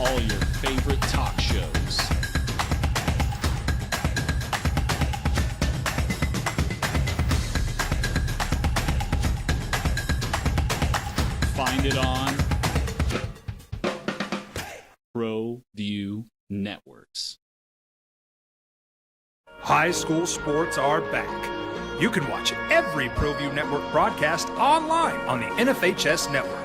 all your favorite talk shows. Find it on ProView Networks. High school sports are back. You can watch every ProView Network broadcast online on the NFHS network.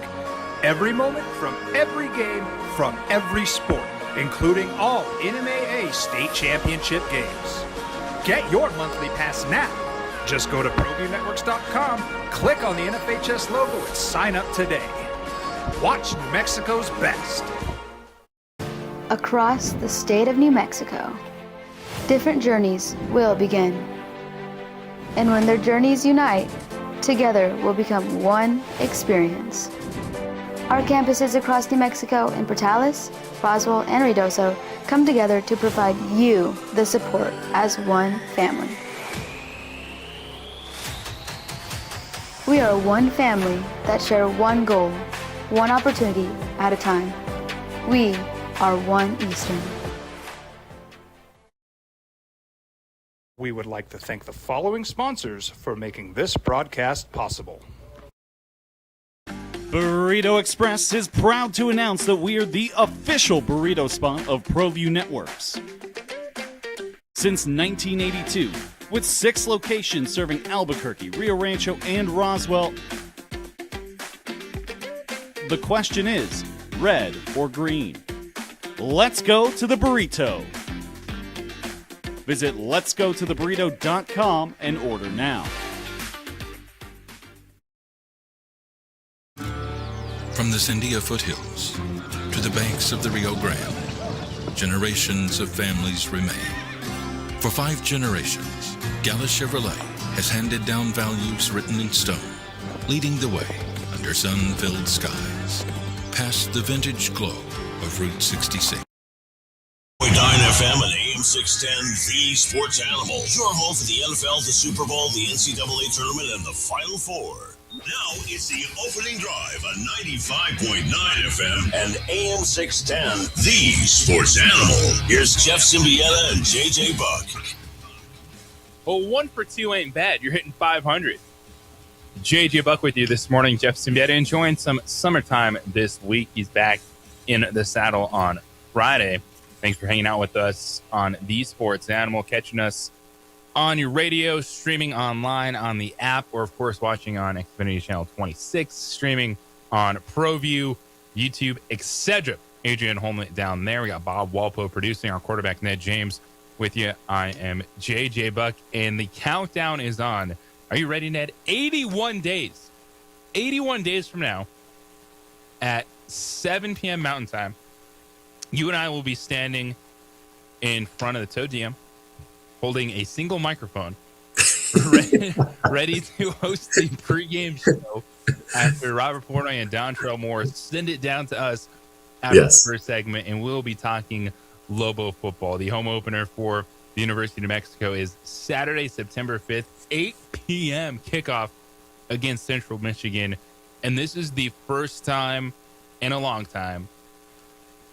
Every moment from every game from every sport, including all NMAA state championship games. Get your monthly pass now. Just go to ProViewNetworks.com, click on the NFHS logo, and sign up today. Watch New Mexico's best. Across the state of New Mexico, different journeys will begin. And when their journeys unite, together will become one experience. Our campuses across New Mexico in Portales, Roswell, and Ruidoso come together to provide you the support as one family. We are one family that share one goal, one opportunity at a time. We are One Eastern. We would like to thank the following sponsors for making this broadcast possible. Burrito Express is proud to announce that we are the official burrito spot of ProView Networks. Since 1982, with 6 locations serving Albuquerque, Rio Rancho, and Roswell, the question is, red or green? Let's go to the burrito. Visit letsgototheburrito.com and order now. From the Sandia foothills to the banks of the Rio Grande, generations of families remain. For 5 generations, Gala Chevrolet has handed down values written in stone, leading the way under sun-filled skies, past the vintage glow of Route 66. 9 FM and AM 610, the sports animal. Your home for the NFL, the Super Bowl, the NCAA tournament, and the Final Four. Now it's the opening drive on 95.9 FM and AM 610, the sports animal. Here's Jeff Symbieta and JJ Buck. Well, 1 for 2 ain't bad. You're hitting 500. JJ Buck with you this morning. Jeff Symbieta enjoying some summertime this week. He's back in the saddle on Friday. Thanks for hanging out with us on The Sports Animal, catching us on your radio, streaming online on the app, or, of course, watching on Xfinity Channel 26, streaming on ProView, YouTube, etc. Adrian Holman down there. We got Bob Walpo producing, our quarterback, Ned James, with you. I am JJ Buck, and the countdown is on. Are you ready, Ned? 81 days. 81 days from now at 7 p.m. Mountain Time, you and I will be standing in front of the Toe Diem, holding a single microphone, ready to host the pregame show after Robert Portnoy and Dontrell Moore send it down to us after the first segment, and we'll be talking Lobo football. The home opener for the University of New Mexico is Saturday, September 5th, 8 p.m. kickoff against Central Michigan. And this is the first time in a long time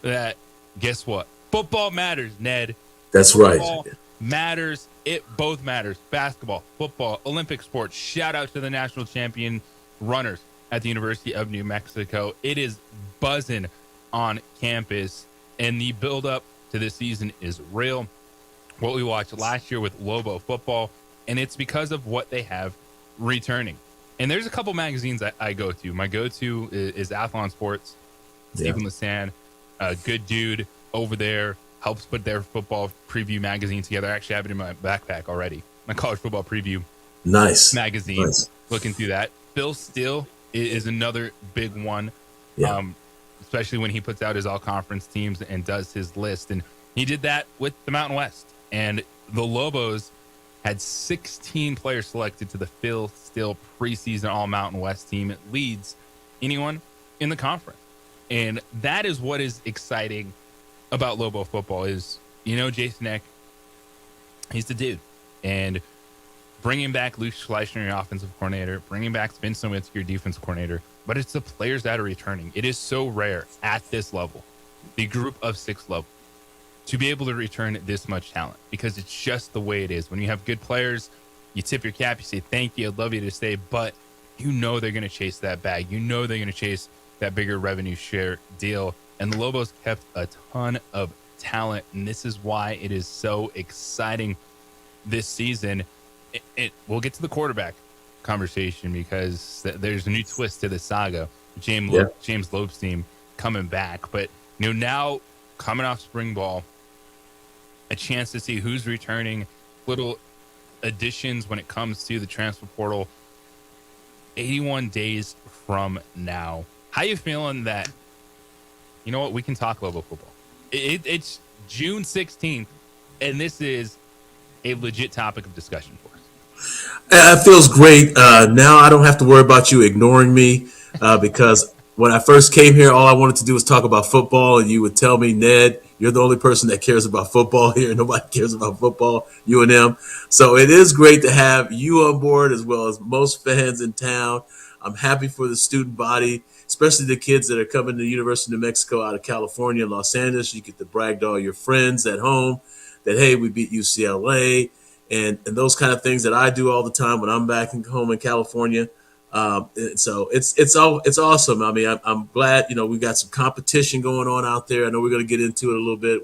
that, guess what? Football matters, Ned. That's right. Football matters. It both matters. Basketball, football, Olympic sports. Shout out to the national champion runners at the University of New Mexico. It is buzzing on campus, and the build-up to this season is real. What we watched last year with Lobo football, and it's because of what they have returning. And there's a couple magazines I go to. My go-to is Athlon Sports. Stephen Lasan, a good dude over there, helps put their football preview magazine together. I actually have it in my backpack already. My college football preview magazine. Nice. Looking through that. Phil Steele is another big one, especially when he puts out his all-conference teams and does his list. And he did that with the Mountain West. And the Lobos had 16 players selected to the Phil Steele preseason All-Mountain West team. It leads anyone in the conference. And that is what is exciting about Lobo football is, Jason Eck, he's the dude. And bringing back Luke Schleicher, your offensive coordinator, bringing back Vince Nowitzki, your defensive coordinator, but it's the players that are returning. It is so rare at this level the group of 6 Lobos to be able to return this much talent, because it's just the way it is. When you have good players, you tip your cap, you say thank you, I'd love you to stay, but you know they're going to chase that bag. You know they're going to chase that bigger revenue share deal. And the Lobos kept a ton of talent, and this is why it is so exciting this season. We'll get to the quarterback conversation, because there's a new twist to the saga. James Loeb's team coming back, but now coming off spring ball, a chance to see who's returning, little additions when it comes to the transfer portal. 81 days from now, how you feeling that, we can talk Lobo football? It's June 16th, and this is a legit topic of discussion for us. It feels great. Now I don't have to worry about you ignoring me, because when I first came here, all I wanted to do was talk about football, and you would tell me, Ned, you're the only person that cares about football here. Nobody cares about football, you and them. So it is great to have you on board, as well as most fans in town. I'm happy for the student body, especially the kids that are coming to the University of New Mexico out of California and Los Angeles. You get to brag to all your friends at home that, hey, we beat UCLA, and those kind of things that I do all the time when I'm back home in California. So it's awesome. I mean, I'm glad, we got some competition going on out there. I know we're going to get into it a little bit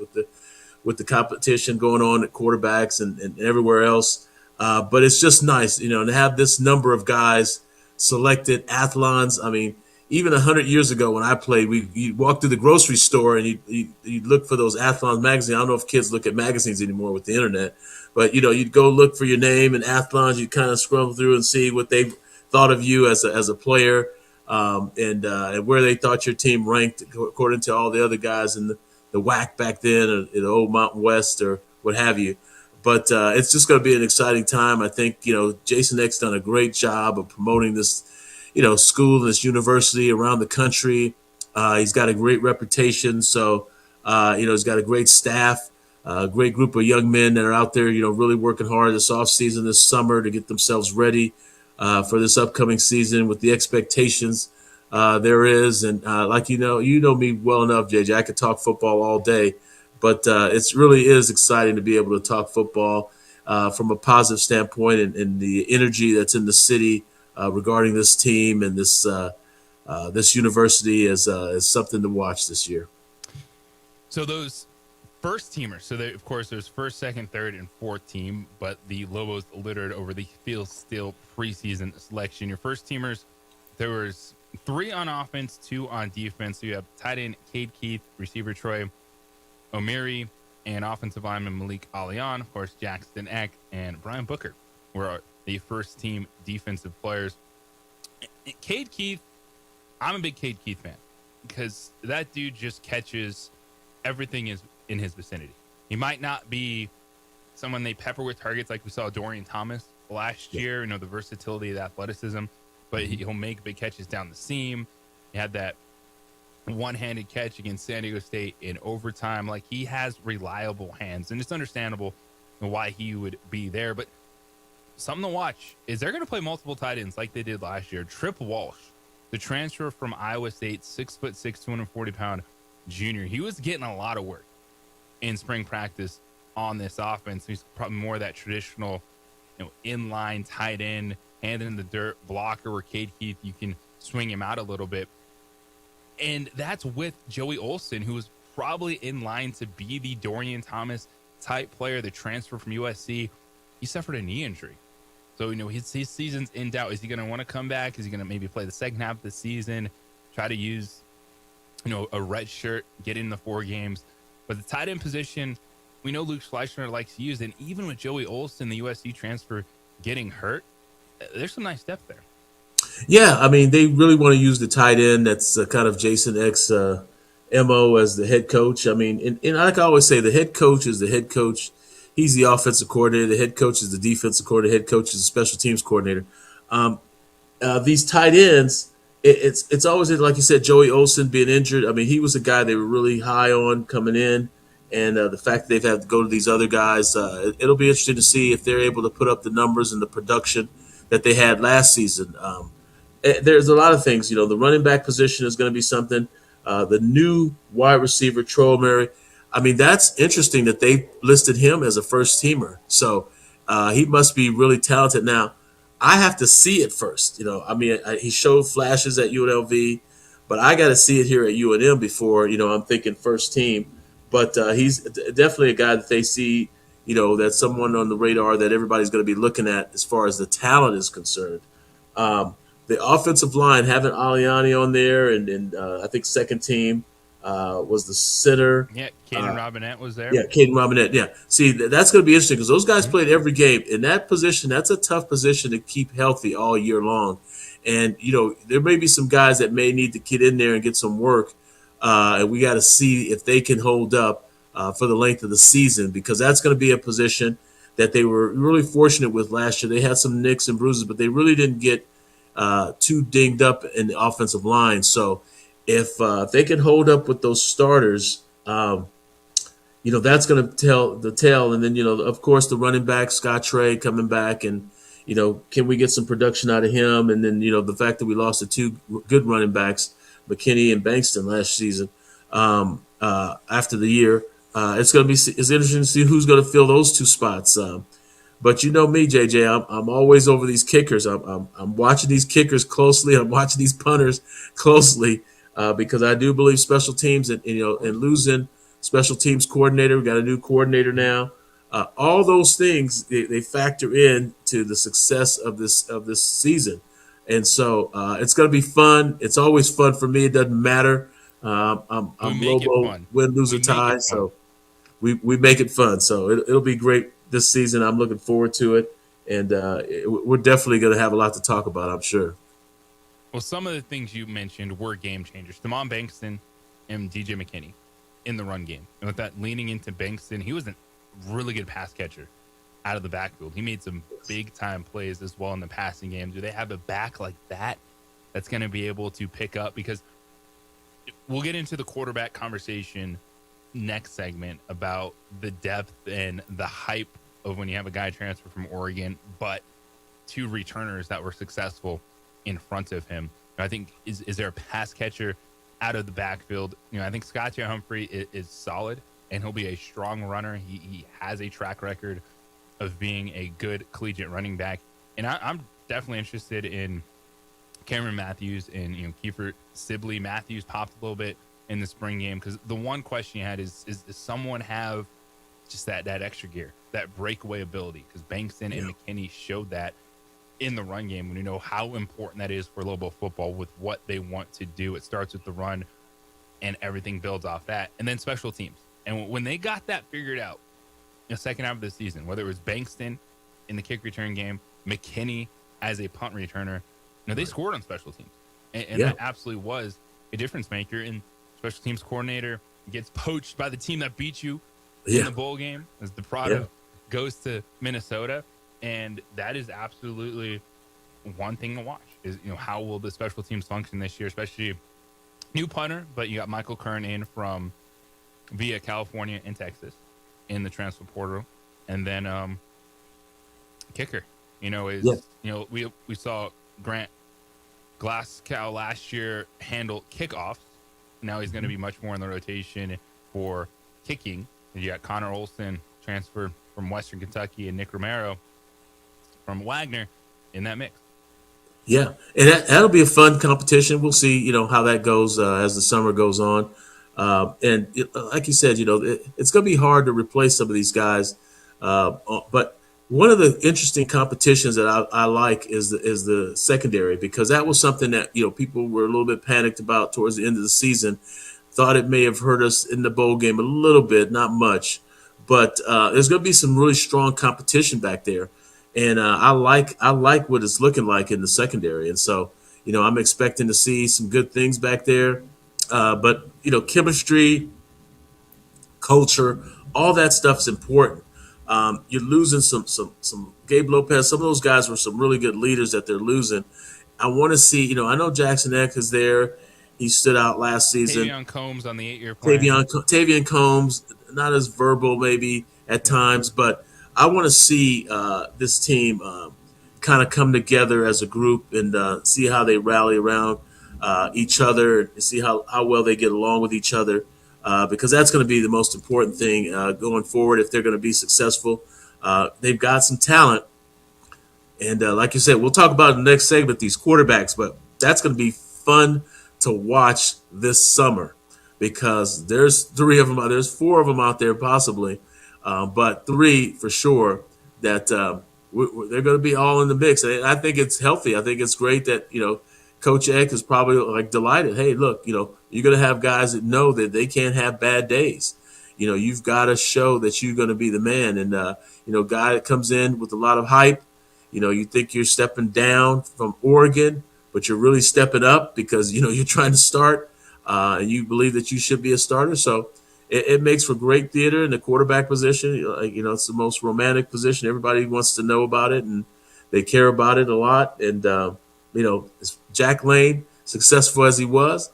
with the competition going on at quarterbacks and everywhere else. But it's just nice, to have this number of guys selected, athlons. I mean, even 100 years ago when I played, you'd walk through the grocery store and you'd look for those athlons magazines. I don't know if kids look at magazines anymore with the internet, but you'd go look for your name and athlons. You'd kind of scroll through and see what they thought of you as a player, and where they thought your team ranked according to all the other guys in the WAC back then, or the old Mountain West, or what have you. But it's just going to be an exciting time. I think Jason Eck's done a great job of promoting this school and this university around the country. He's got a great reputation, so he's got a great staff, a great group of young men that are out there really working hard this off season, this summer, to get themselves ready for this upcoming season with the expectations there is. And like you know me well enough, JJ, I could talk football all day, but it really is exciting to be able to talk football from a positive standpoint, and the energy that's in the city regarding this team and this university is something to watch this year. So those first teamers, of course there's first, second, third, and fourth team, but the Lobos littered over the Field Steel preseason selection. Your first teamers, there was 3 on offense, 2 on defense. So you have tight end Cade Keith, receiver Troy O'Meary, and offensive lineman Malik Alian. Of course, Jackson Eck and Brian Booker were the first team defensive players. Cade Keith, I'm a big Cade Keith fan, because that dude just catches everything is in his vicinity. He might not be someone they pepper with targets like we saw Dorian Thomas last year, the versatility, the athleticism, but he'll make big catches down the seam. He had that one-handed catch against San Diego State in overtime. Like, he has reliable hands, and it's understandable why he would be there. But something to watch is they're going to play multiple tight ends like they did last year. Trip Walsh, the transfer from Iowa State, 6'6", 240-pound junior. He was getting a lot of work in spring practice on this offense. He's probably more that traditional, inline tight end, hand in the dirt blocker, where Cade Keith, you can swing him out a little bit. And that's with Joey Olson, who was probably in line to be the Dorian Thomas type player, the transfer from USC. He suffered a knee injury. So, his season's in doubt. Is he going to want to come back? Is he going to maybe play the second half of the season, try to use, a red shirt, get in the 4 games? But the tight end position, we know Luke Schleicher likes to use. And even with Joey Olson, the USC transfer, getting hurt, there's some nice depth there. Yeah, I mean, they really want to use the tight end. That's kind of Jason Eck's MO as the head coach. I mean, and like I always say, the head coach is the head coach. He's the offensive coordinator. The head coach is the defensive coordinator. The head coach is the special teams coordinator. These tight ends, it's always, like you said, Joey Olson being injured. I mean, he was a guy they were really high on coming in. And the fact that they've had to go to these other guys, it'll be interesting to see if they're able to put up the numbers and the production that they had last season. There's a lot of things. The running back position is going to be something. The new wide receiver, Troll. I mean, that's interesting that they listed him as a first teamer. So he must be really talented. Now, I have to see it first. I mean, he showed flashes at UNLV, but I got to see it here at UNM before, I'm thinking first team. But he's definitely a guy that they see, that's someone on the radar that everybody's going to be looking at as far as the talent is concerned. The offensive line, having Aliani on there, and I think second team was the center. Yeah, Caden Robinette was there. Yeah, Caden Robinette. Yeah. See, that's going to be interesting because those guys played every game. In that position, that's a tough position to keep healthy all year long. And, there may be some guys that may need to get in there and get some work. And we got to see if they can hold up for the length of the season, because that's going to be a position that they were really fortunate with last year. They had some nicks and bruises, but they really didn't get too dinged up in the offensive line. So if they can hold up with those starters, that's going to tell the tale. And then, of course, the running back, Scott Trey, coming back, and, can we get some production out of him? And then, the fact that we lost the two good running backs, McKinney and Bankston, last season after the year. It's interesting to see who's going to fill those two spots. But you know me, JJ, I'm always over these kickers. I'm watching these kickers closely. I'm watching these punters closely because I do believe special teams and losing special teams coordinator. We got a new coordinator now. All those things they factor in to the success of this season. And so it's going to be fun. It's always fun for me. It doesn't matter. I'm Lobo, win, lose, or tie. So we make it fun. So it'll be great this season. I'm looking forward to it. And we're definitely going to have a lot to talk about, I'm sure. Well, some of the things you mentioned were game changers. Damon Bankston and DJ McKinney in the run game. And with that leaning into Bankston, he was a really good pass catcher out of the backfield. He made some big-time plays as well in the passing game. Do they have a back like that that's going to be able to pick up? Because we'll get into the quarterback conversation next segment about the depth and the hype of when you have a guy transfer from Oregon, but two returners that were successful in front of him. I think, is there a pass catcher out of the backfield? I think Scott Humphrey is solid, and he'll be a strong runner. He has a track record of being a good collegiate running back. And I'm definitely interested in Cameron Matthews and Kiefer Sibley. Matthews popped a little bit in the spring game because the one question you had is someone have just that extra gear, that breakaway ability? Because Bankston and McKinney showed that in the run game, when you know how important that is for Lobo football with what they want to do. It starts with the run and everything builds off that. And then special teams. And when they got that figured out in the second half of the season, whether it was Bankston in the kick return game, McKinney as a punt returner, they scored on special teams. And that absolutely was a difference maker. And special teams coordinator gets poached by the team that beat you in the bowl game as the product goes to Minnesota. And that is absolutely one thing to watch is, how will the special teams function this year, especially new punter, but you got Michael Kern in from via California and Texas in the transfer portal. And then kicker, we saw Grant Glasgow last year handle kickoffs. Now he's going to be much more in the rotation for kicking. You got Connor Olson transferred from Western Kentucky and Nick Romero from Wagner in that mix. Yeah, and that'll be a fun competition. We'll see, how that goes as the summer goes on. Like you said, it's going to be hard to replace some of these guys. But one of the interesting competitions that I like is the secondary, because that was something that, people were a little bit panicked about towards the end of the season. Thought it may have hurt us in the bowl game a little bit, not much. But there's going to be some really strong competition back there. And I like what it's looking like in the secondary. And so, I'm expecting to see some good things back there. But, chemistry, culture, all that stuff is important. You're losing some Gabe Lopez. Some of those guys were some really good leaders that they're losing. I want to see, I know Jackson Eck is there. He stood out last season. Tavion Combs on the 8-year plan. Tavion Combs, not as verbal maybe at times, but I want to see this team kind of come together as a group and see how they rally around each other and see how well they get along with each other, because that's going to be the most important thing going forward if they're going to be successful. They've got some talent. And like you said, we'll talk about in the next segment, these quarterbacks, but that's going to be fun to watch this summer because there's 3 of them. There's 4 of them out there possibly, but 3 for sure that they're going to be all in the mix. And I think it's healthy. I think it's great that, Coach Eck is probably like delighted. Hey, look, you're going to have guys that know that they can't have bad days. You've got to show that you're going to be the man. And, guy that comes in with a lot of hype, you think you're stepping down from Oregon, but you're really stepping up because, you're trying to start and you believe that you should be a starter. So it makes for great theater in the quarterback position. It's the most romantic position. Everybody wants to know about it and they care about it a lot. And, is Jack Lane, successful as he was,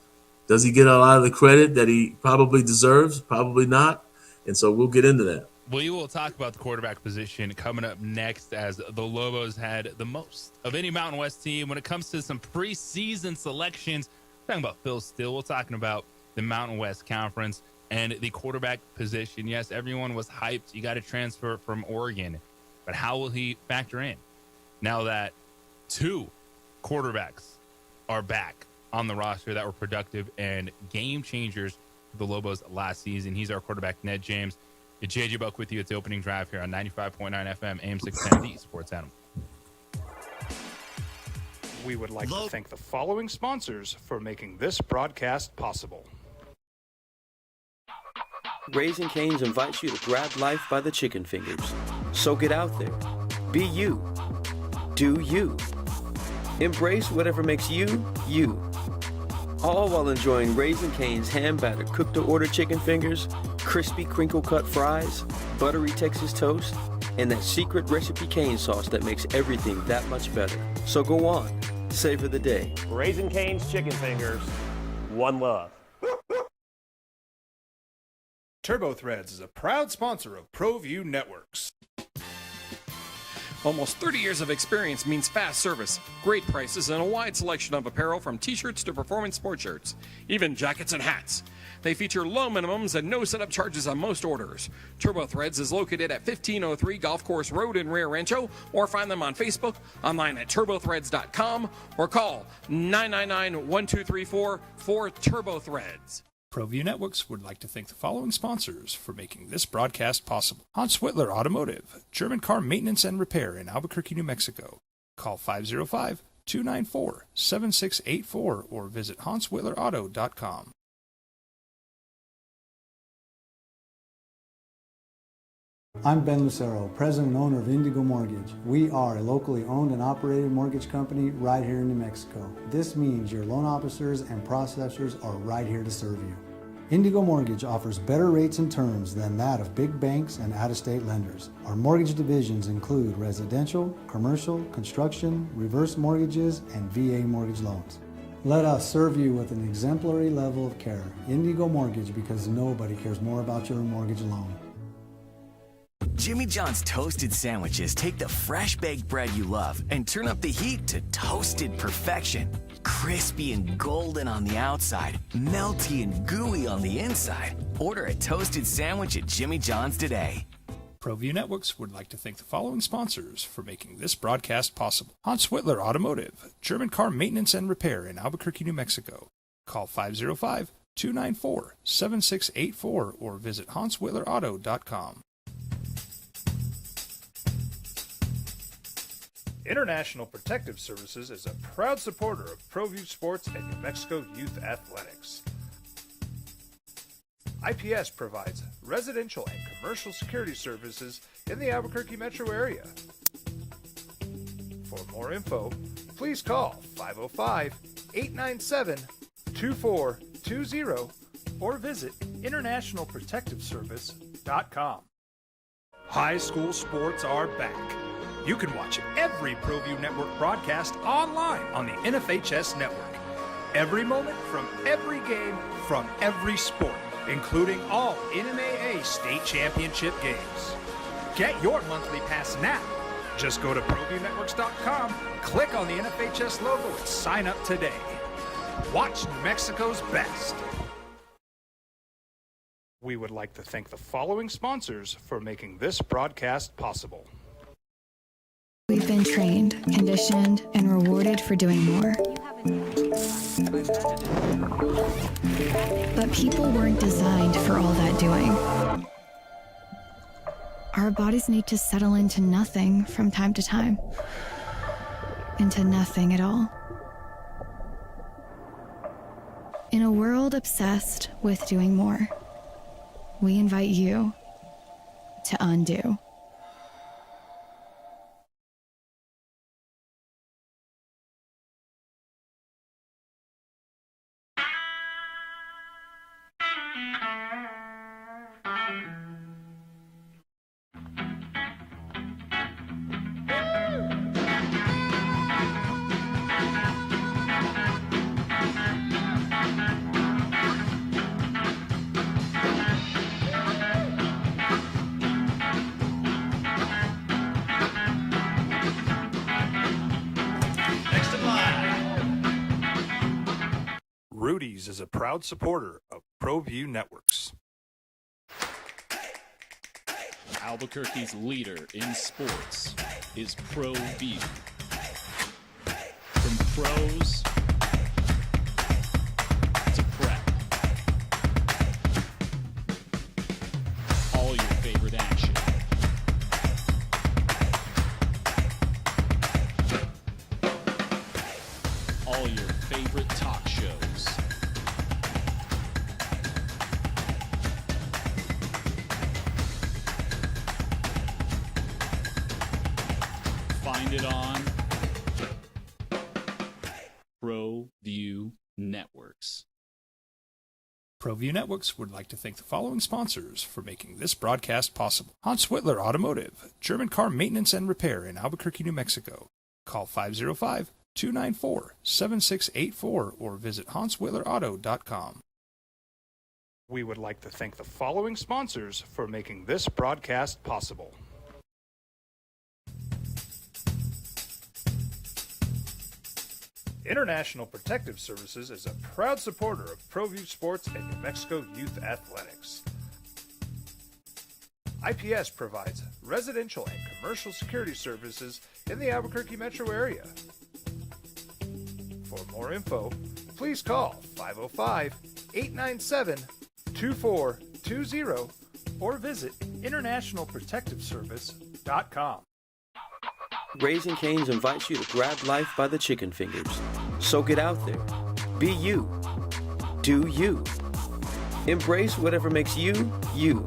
does he get a lot of the credit that he probably deserves? Probably not. And so we'll get into that. We will talk about the quarterback position coming up next, as the Lobos had the most of any Mountain West team when it comes to some preseason selections. We're talking about Phil Steele. We're talking about the Mountain West Conference and the quarterback position. Yes, everyone was hyped. You got to transfer from Oregon. But how will he factor in now that 2 quarterbacks are back on the roster that were productive and game changers for the Lobos last season? He's our quarterback, Ned James. It's JJ Buck with you at the opening drive here on 95.9 FM, AM 610, the Sports Animal. We would like to thank the following sponsors for making this broadcast possible. Raising Cane's invites you to grab life by the chicken fingers. So get out there. Be you. Do you. Embrace whatever makes you, you. All while enjoying Raising Cane's hand-battered cooked-to-order chicken fingers, crispy crinkle-cut fries, buttery Texas toast, and that secret recipe cane sauce that makes everything that much better. So go on, savor the day. Raising Cane's chicken fingers, one love. TurboThreads is a proud sponsor of ProView Networks. Almost 30 years of experience means fast service, great prices, and a wide selection of apparel from t-shirts to performance sport shirts, even jackets and hats. They feature low minimums and no setup charges on most orders. TurboThreads is located at 1503 Golf Course Road in Rio Rancho, or find them on Facebook, online at turbothreads.com, or call 999-1234 for TurboThreads. ProView Networks would like to thank the following sponsors for making this broadcast possible. Hans Whitler Automotive, German car maintenance and repair in Albuquerque, New Mexico. Call 505-294-7684 or visit hanswhitlerauto.com. I'm Ben Lucero, president and owner of Indigo Mortgage. We are a locally owned and operated mortgage company right here in New Mexico. This means your loan officers and processors are right here to serve you. Indigo Mortgage offers better rates and terms than that of big banks and out-of-state lenders. Our mortgage divisions include residential, commercial, construction, reverse mortgages, and VA mortgage loans. Let us serve you with an exemplary level of care. Indigo Mortgage, because nobody cares more about your mortgage loan. Jimmy John's toasted sandwiches take the fresh baked bread you love and turn up the heat to toasted perfection. Crispy and golden on the outside, melty and gooey on the inside. Order a toasted sandwich at Jimmy John's today. ProView Networks would like to thank the following sponsors for making this broadcast possible. Hans Whitler Automotive, German car maintenance and repair in Albuquerque, New Mexico. Call 505-294-7684 or visit hanswhitlerauto.com. International Protective Services is a proud supporter of ProView Sports and New Mexico Youth Athletics. IPS provides residential and commercial security services in the Albuquerque metro area. For more info, please call 505-897-2420 or visit internationalprotectiveservice.com. High school sports are back. You can watch every ProView Network broadcast online on the NFHS network. Every moment from every game from every sport, including all NMAA state championship games. Get your monthly pass now. Just go to ProViewNetworks.com, click on the NFHS logo, and sign up today. Watch New Mexico's best. We would like to thank the following sponsors for making this broadcast possible. We've been trained, conditioned, and rewarded for doing more. But people weren't designed for all that doing. Our bodies need to settle into nothing from time to time. Into nothing at all. In a world obsessed with doing more, we invite you to undo. Rudy's is a proud supporter of ProView Networks. Albuquerque's leader in sports is ProView. From pros to prep, all your favorite action. All your favorite talk shows. Find it on ProView Networks. ProView Networks would like to thank the following sponsors for making this broadcast possible. Hans Whitler Automotive, German car maintenance and repair in Albuquerque, New Mexico. Call 505-294-7684 or visit HansWhitlerAuto.com. We would like to thank the following sponsors for making this broadcast possible. International Protective Services is a proud supporter of ProView Sports and New Mexico Youth Athletics. IPS provides residential and commercial security services in the Albuquerque metro area. For more info, please call 505-897-2420 or visit internationalprotectiveservice.com. Raising Cane's invites you to grab life by the chicken fingers. So get out there. Be you. Do you. Embrace whatever makes you, you.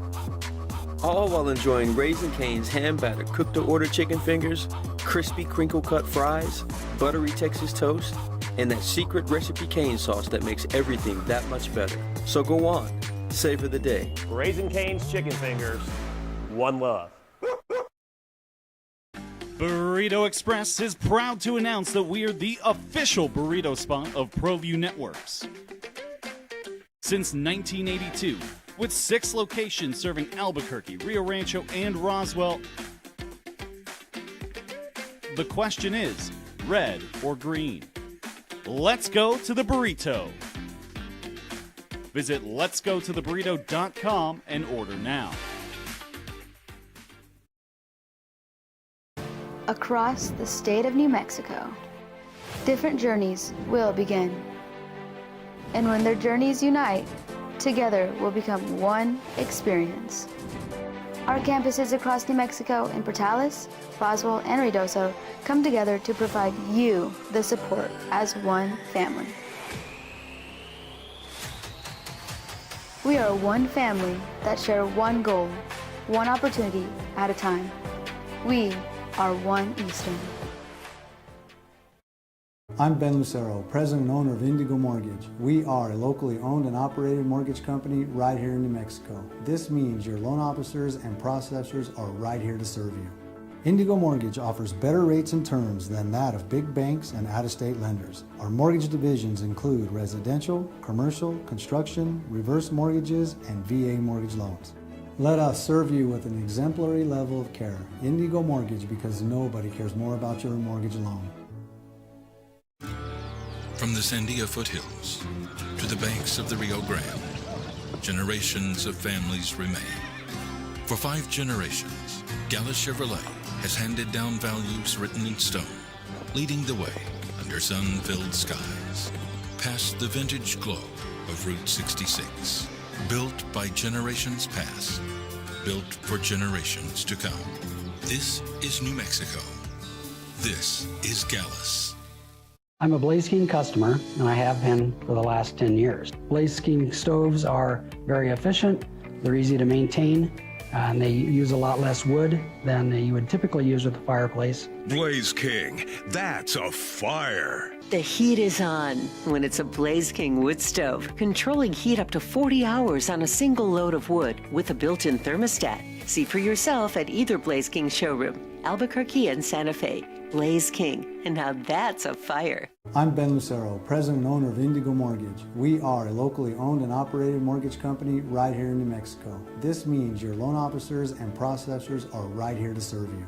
All while enjoying Raising Cane's hand-battered cooked-to-order chicken fingers, crispy crinkle-cut fries, buttery Texas toast, and that secret recipe cane sauce that makes everything that much better. So go on. Savor the day. Raising Cane's chicken fingers. One love. Burrito Express is proud to announce that we are the official burrito spot of ProView Networks. Since 1982, with 6 locations serving Albuquerque, Rio Rancho, and Roswell, the question is, red or green? Let's go to the burrito. Visit letsgototheburrito.com and order now. Across the state of New Mexico, different journeys will begin. And when their journeys unite, together will become one experience. Our campuses across New Mexico in Portales, Roswell, and Ruidoso come together to provide you the support as one family. We are one family that share one goal, one opportunity at a time. We are One Eastern. I'm Ben Lucero, president and owner of Indigo Mortgage. We are a locally owned and operated mortgage company right here in New Mexico. This means your loan officers and processors are right here to serve you. Indigo Mortgage offers better rates and terms than that of big banks and out-of-state lenders. Our mortgage divisions include residential, commercial, construction, reverse mortgages, and VA mortgage loans. Let us serve you with an exemplary level of care. Indigo Mortgage, because nobody cares more about your mortgage loan. From the Sandia foothills to the banks of the Rio Grande, generations of families remain. For 5 generations, Gallus Chevrolet has handed down values written in stone, leading the way under sun-filled skies, past the vintage glow of Route 66. Built by generations past, built for generations to come. This is New Mexico. This is Gallus. I'm a Blaze King customer, and I have been for the last 10 years. Blaze King stoves are very efficient, they're easy to maintain, and they use a lot less wood than you would typically use with a fireplace. Blaze King, that's a fire. The heat is on when it's a Blaze King wood stove, controlling heat up to 40 hours on a single load of wood with a built-in thermostat. See for yourself at either Blaze King showroom, Albuquerque and Santa Fe. Blaze King, and now that's a fire. I'm Ben Lucero, president and owner of Indigo Mortgage. We are a locally owned and operated mortgage company right here in New Mexico. This means your loan officers and processors are right here to serve you.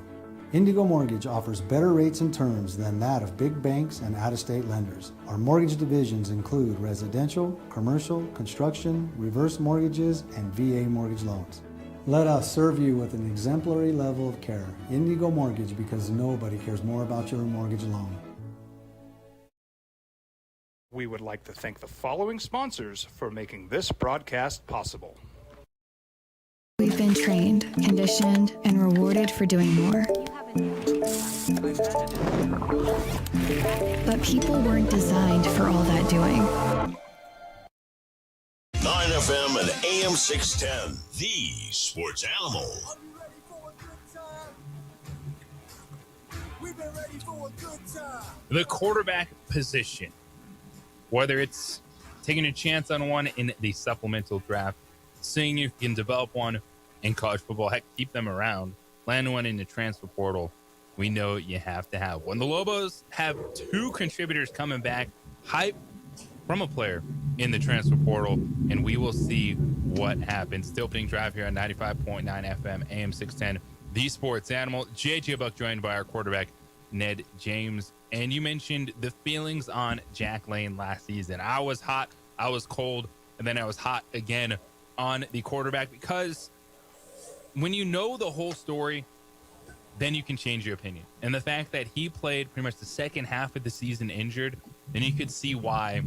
Indigo Mortgage offers better rates and terms than that of big banks and out-of-state lenders. Our mortgage divisions include residential, commercial, construction, reverse mortgages, and VA mortgage loans. Let us serve you with an exemplary level of care. Indigo Mortgage, because nobody cares more about your mortgage loan. We would like to thank the following sponsors for making this broadcast possible. We've been trained, conditioned, and rewarded for doing more. But people weren't designed for all that doing. 9FM and AM 610, the sports animal. The quarterback position, whether it's taking a chance on one in the supplemental draft, seeing if you can develop one in college football, heck, keep them around, land one in the transfer portal, we know you have to have one. The Lobos have 2 contributors coming back, hype from a player in the transfer portal, and we will see what happens. Still opening drive here on 95.9 FM, AM 610, the sports animal. JJ Buck joined by our quarterback, Ned James. And you mentioned the feelings on Jack Lane last season. I was hot, I was cold, and then I was hot again on the quarterback, because when you know the whole story, then you can change your opinion. And the fact that he played pretty much the second half of the season injured, then you could see why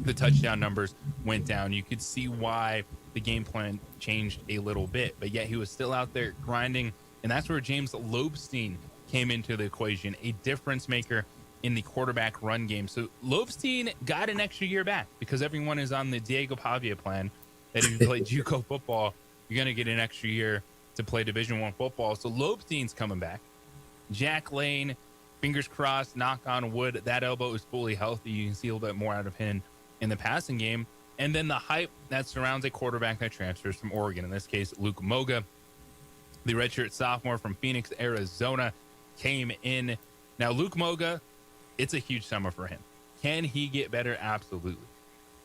the touchdown numbers went down. You could see why the game plan changed a little bit, but yet he was still out there grinding. And that's where James Lobstein came into the equation, a difference maker in the quarterback run game. So Lobstein got an extra year back, because everyone is on the Diego Pavia plan that if you play JUCO football, you're going to get an extra year to play Division I football. So Lobstein's coming back. Jack Lane, fingers crossed, knock on wood, that elbow is fully healthy. You can see a little bit more out of him in the passing game. And then the hype that surrounds a quarterback that transfers from Oregon, in this case, Luke Moga, the redshirt sophomore from Phoenix, Arizona, came in. Now, Luke Moga, it's a huge summer for him. Can he get better? Absolutely.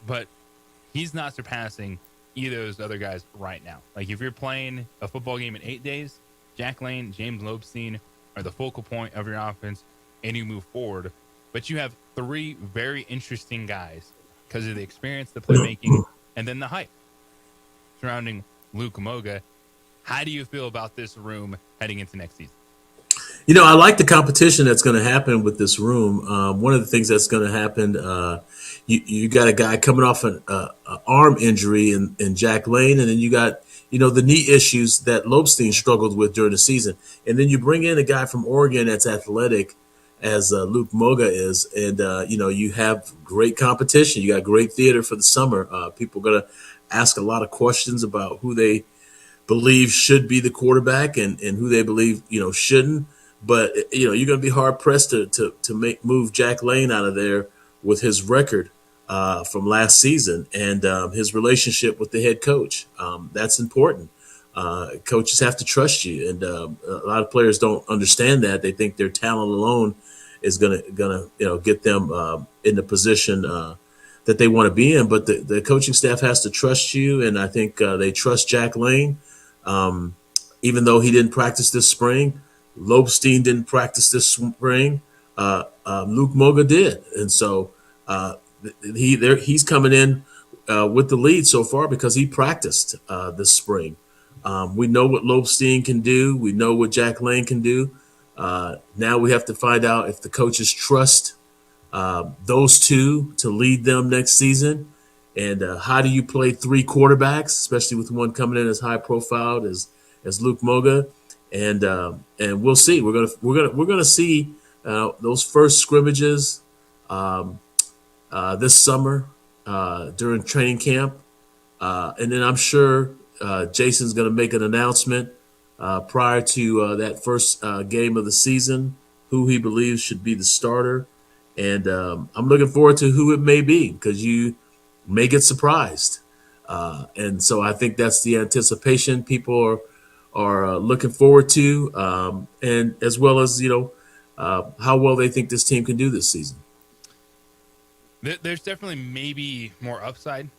But he's not surpassing either of those other guys right now. Like, if you're playing a football game in 8 days, Jack Lane, James Lobstein are the focal point of your offense, and you move forward. But you have 3 very interesting guys because of the experience, the playmaking, and then the hype surrounding Luke Moga. How do you feel about this room heading into next season? You know, I like the competition that's going to happen with this room. One of the things that's going to happen, you got a guy coming off an arm injury in Jack Lane, and then you got, the knee issues that Lobstein struggled with during the season. And then you bring in a guy from Oregon that's athletic, as Luke Moga is, and, you have great competition. You got great theater for the summer. People are going to ask a lot of questions about who they believe should be the quarterback and who they believe, shouldn't. But, you're going to be hard-pressed to move Jack Lane out of there with his record from last season and his relationship with the head coach. That's important. Coaches have to trust you, and a lot of players don't understand that. They think their talent alone is gonna get them in the position that they want to be in. But the coaching staff has to trust you, and I think they trust Jack Lane. Even though he didn't practice this spring, Lobstein didn't practice this spring, Luke Moga did. And so he's coming in with the lead so far because he practiced this spring. We know what Lobstein can do. We know what Jack Lane can do. Now we have to find out if the coaches trust those two to lead them next season. And how do you play three quarterbacks, especially with one coming in as high profile as Luke Moga? And we'll see. We're gonna see those first scrimmages this summer during training camp, and then I'm sure Jason's going to make an announcement prior to that first game of the season, who he believes should be the starter. And I'm looking forward to who it may be because you may get surprised. And so I think that's the anticipation people are looking forward to, and as well as, how well they think this team can do this season. There's definitely maybe more upside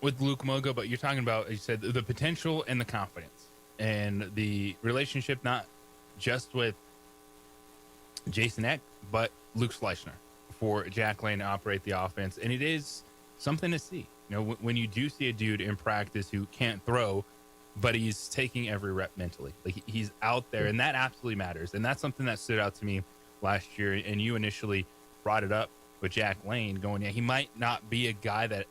with Luke Moga, but you're talking about, as you said, the potential and the confidence and the relationship, not just with Jason Eck, but Luke Schleichner for Jack Lane to operate the offense. And it is something to see. When you do see a dude in practice who can't throw, but he's taking every rep mentally. Like, he's out there, and that absolutely matters. And that's something that stood out to me last year, and you initially brought it up with Jack Lane going, he might not be a guy that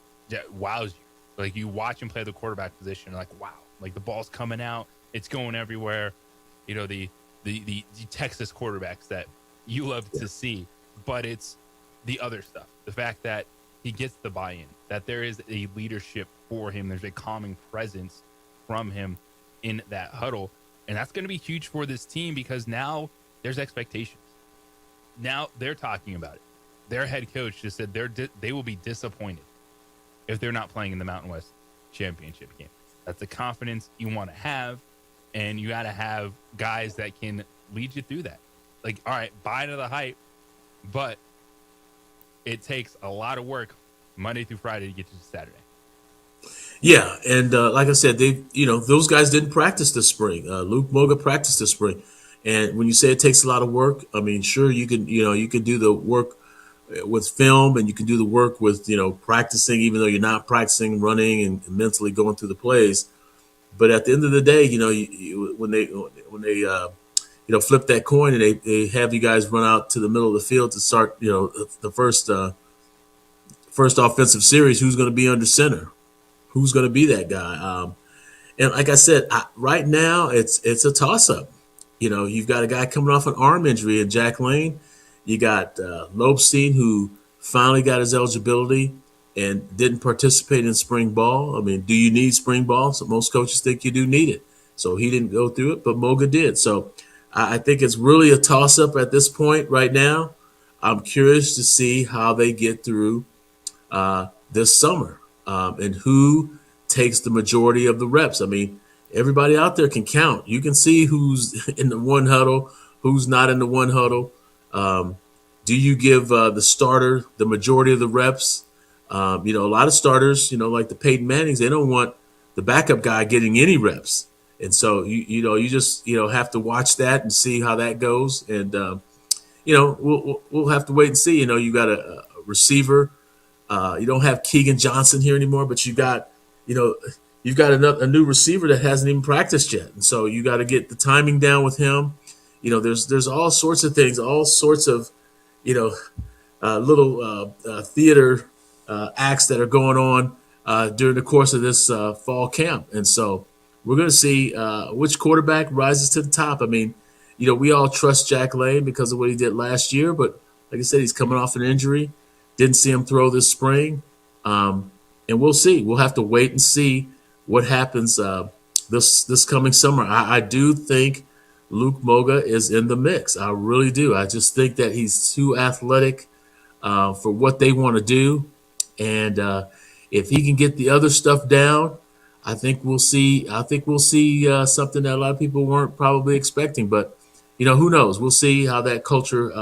wows you. Like, you watch him play the quarterback position, like, wow, like the ball's coming out, it's going everywhere. The Texas quarterbacks that you love to see, but it's the other stuff. The fact that he gets the buy-in, that there is a leadership for him, there's a calming presence from him in that huddle, and that's going to be huge for this team because now there's expectations. Now they're talking about it. Their head coach just said they will be disappointed if they're not playing in the Mountain West Championship game. That's the confidence you want to have, and you got to have guys that can lead you through that. Like, all right, buy to the hype, but it takes a lot of work Monday through Friday to get you to Saturday. Yeah, and like I said, those guys didn't practice this spring. Luke Moga practiced this spring, and when you say it takes a lot of work, I mean, sure, you can do the work with film, and you can do the work with practicing, even though you're not practicing, running and mentally going through the plays. But at the end of the day, when they flip that coin and they have you guys run out to the middle of the field to start the first offensive series, who's going to be under center? Who's going to be that guy? And like I said, right now it's a toss-up. You've got a guy coming off an arm injury in Jack Lane. You got Lobstein, who finally got his eligibility and didn't participate in spring ball. I mean, do you need spring ball? So most coaches think you do need it. So he didn't go through it, but Moga did. So I think it's really a toss-up at this point right now. I'm curious to see how they get through this summer and who takes the majority of the reps. I mean, everybody out there can count. You can see who's in the one huddle, who's not in the one huddle. Do you give the starter the majority of the reps? A lot of starters, like the Peyton Mannings, they don't want the backup guy getting any reps. And so, you just have to watch that and see how that goes. And, we'll have to wait and see. You got a receiver. You don't have Keegan Johnson here anymore, but you've got a new receiver that hasn't even practiced yet. And so you got to get the timing down with him. There's all sorts of things, all sorts of, little theater acts that are going on during the course of this fall camp. And so we're going to see which quarterback rises to the top. I mean, we all trust Jack Lane because of what he did last year, but like I said, he's coming off an injury. Didn't see him throw this spring. And we'll see. We'll have to wait and see what happens this coming summer. I do think Luke Moga is in the mix. I really do. I just think that he's too athletic for what they want to do. And if he can get the other stuff down, I think we'll see something that a lot of people weren't probably expecting. But, who knows? We'll see how that culture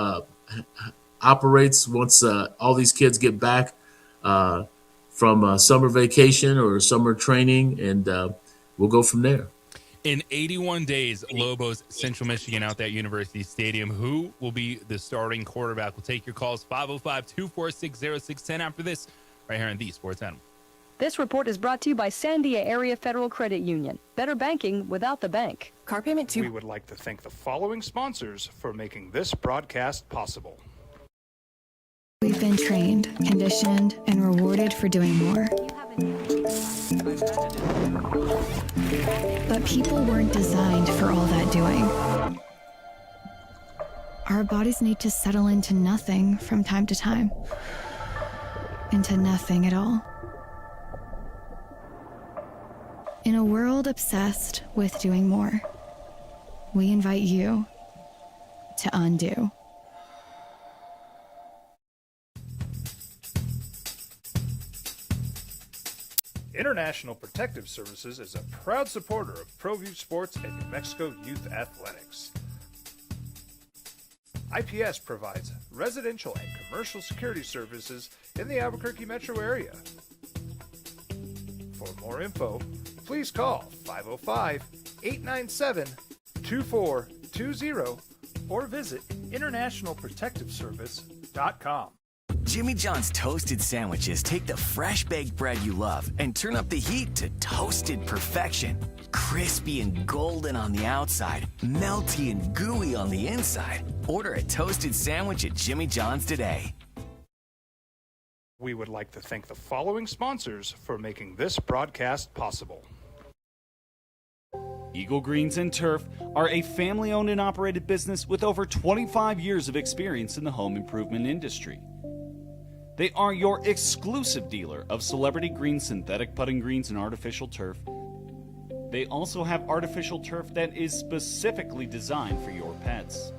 operates once all these kids get back from summer vacation or summer training, and we'll go from there. In 81 days, Lobos, Central Michigan out at University Stadium. Who will be the starting quarterback? We'll take your calls 505-246-0610 after this, right here on The Sports Animal. This report is brought to you by Sandia Area Federal Credit Union. Better banking without the bank. Car payment to... We would like to thank the following sponsors for making this broadcast possible. We've been trained, conditioned, and rewarded for doing more. But people weren't designed for all that doing. Our bodies need to settle into nothing from time to time. Into nothing at all. In a world obsessed with doing more, we invite you to undo. International Protective Services is a proud supporter of ProView Sports and New Mexico Youth Athletics. IPS provides residential and commercial security services in the Albuquerque metro area. For more info, please call 505-897-2420 or visit internationalprotectiveservice.com. Jimmy John's toasted sandwiches take the fresh baked bread you love and turn up the heat to toasted perfection. Crispy and golden on the outside, melty and gooey on the inside. Order a toasted sandwich at Jimmy John's today. We would like to thank the following sponsors for making this broadcast possible. Eagle Greens and Turf are a family-owned and operated business with over 25 years of experience in the home improvement industry. They are your exclusive dealer of celebrity green, synthetic putting greens, and artificial turf. They also have artificial turf that is specifically designed for your pets.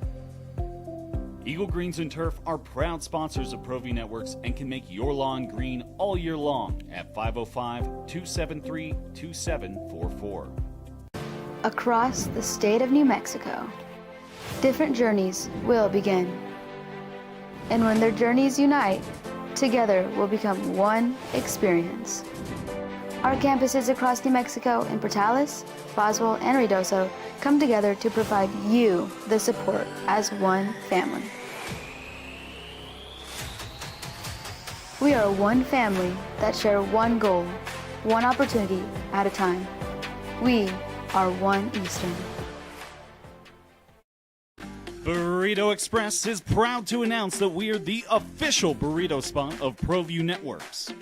Eagle Greens and Turf are proud sponsors of ProView Networks and can make your lawn green all year long at 505-273-2744. Across the state of New Mexico, different journeys will begin. And when their journeys unite, together will become one experience. Our campuses across New Mexico in Portales, Boswell, and Ruidoso come together to provide you the support as one family. We are one family that share one goal, one opportunity at a time. We are One Eastern. Burrito Express is proud to announce that we are the official burrito spot of ProView Networks.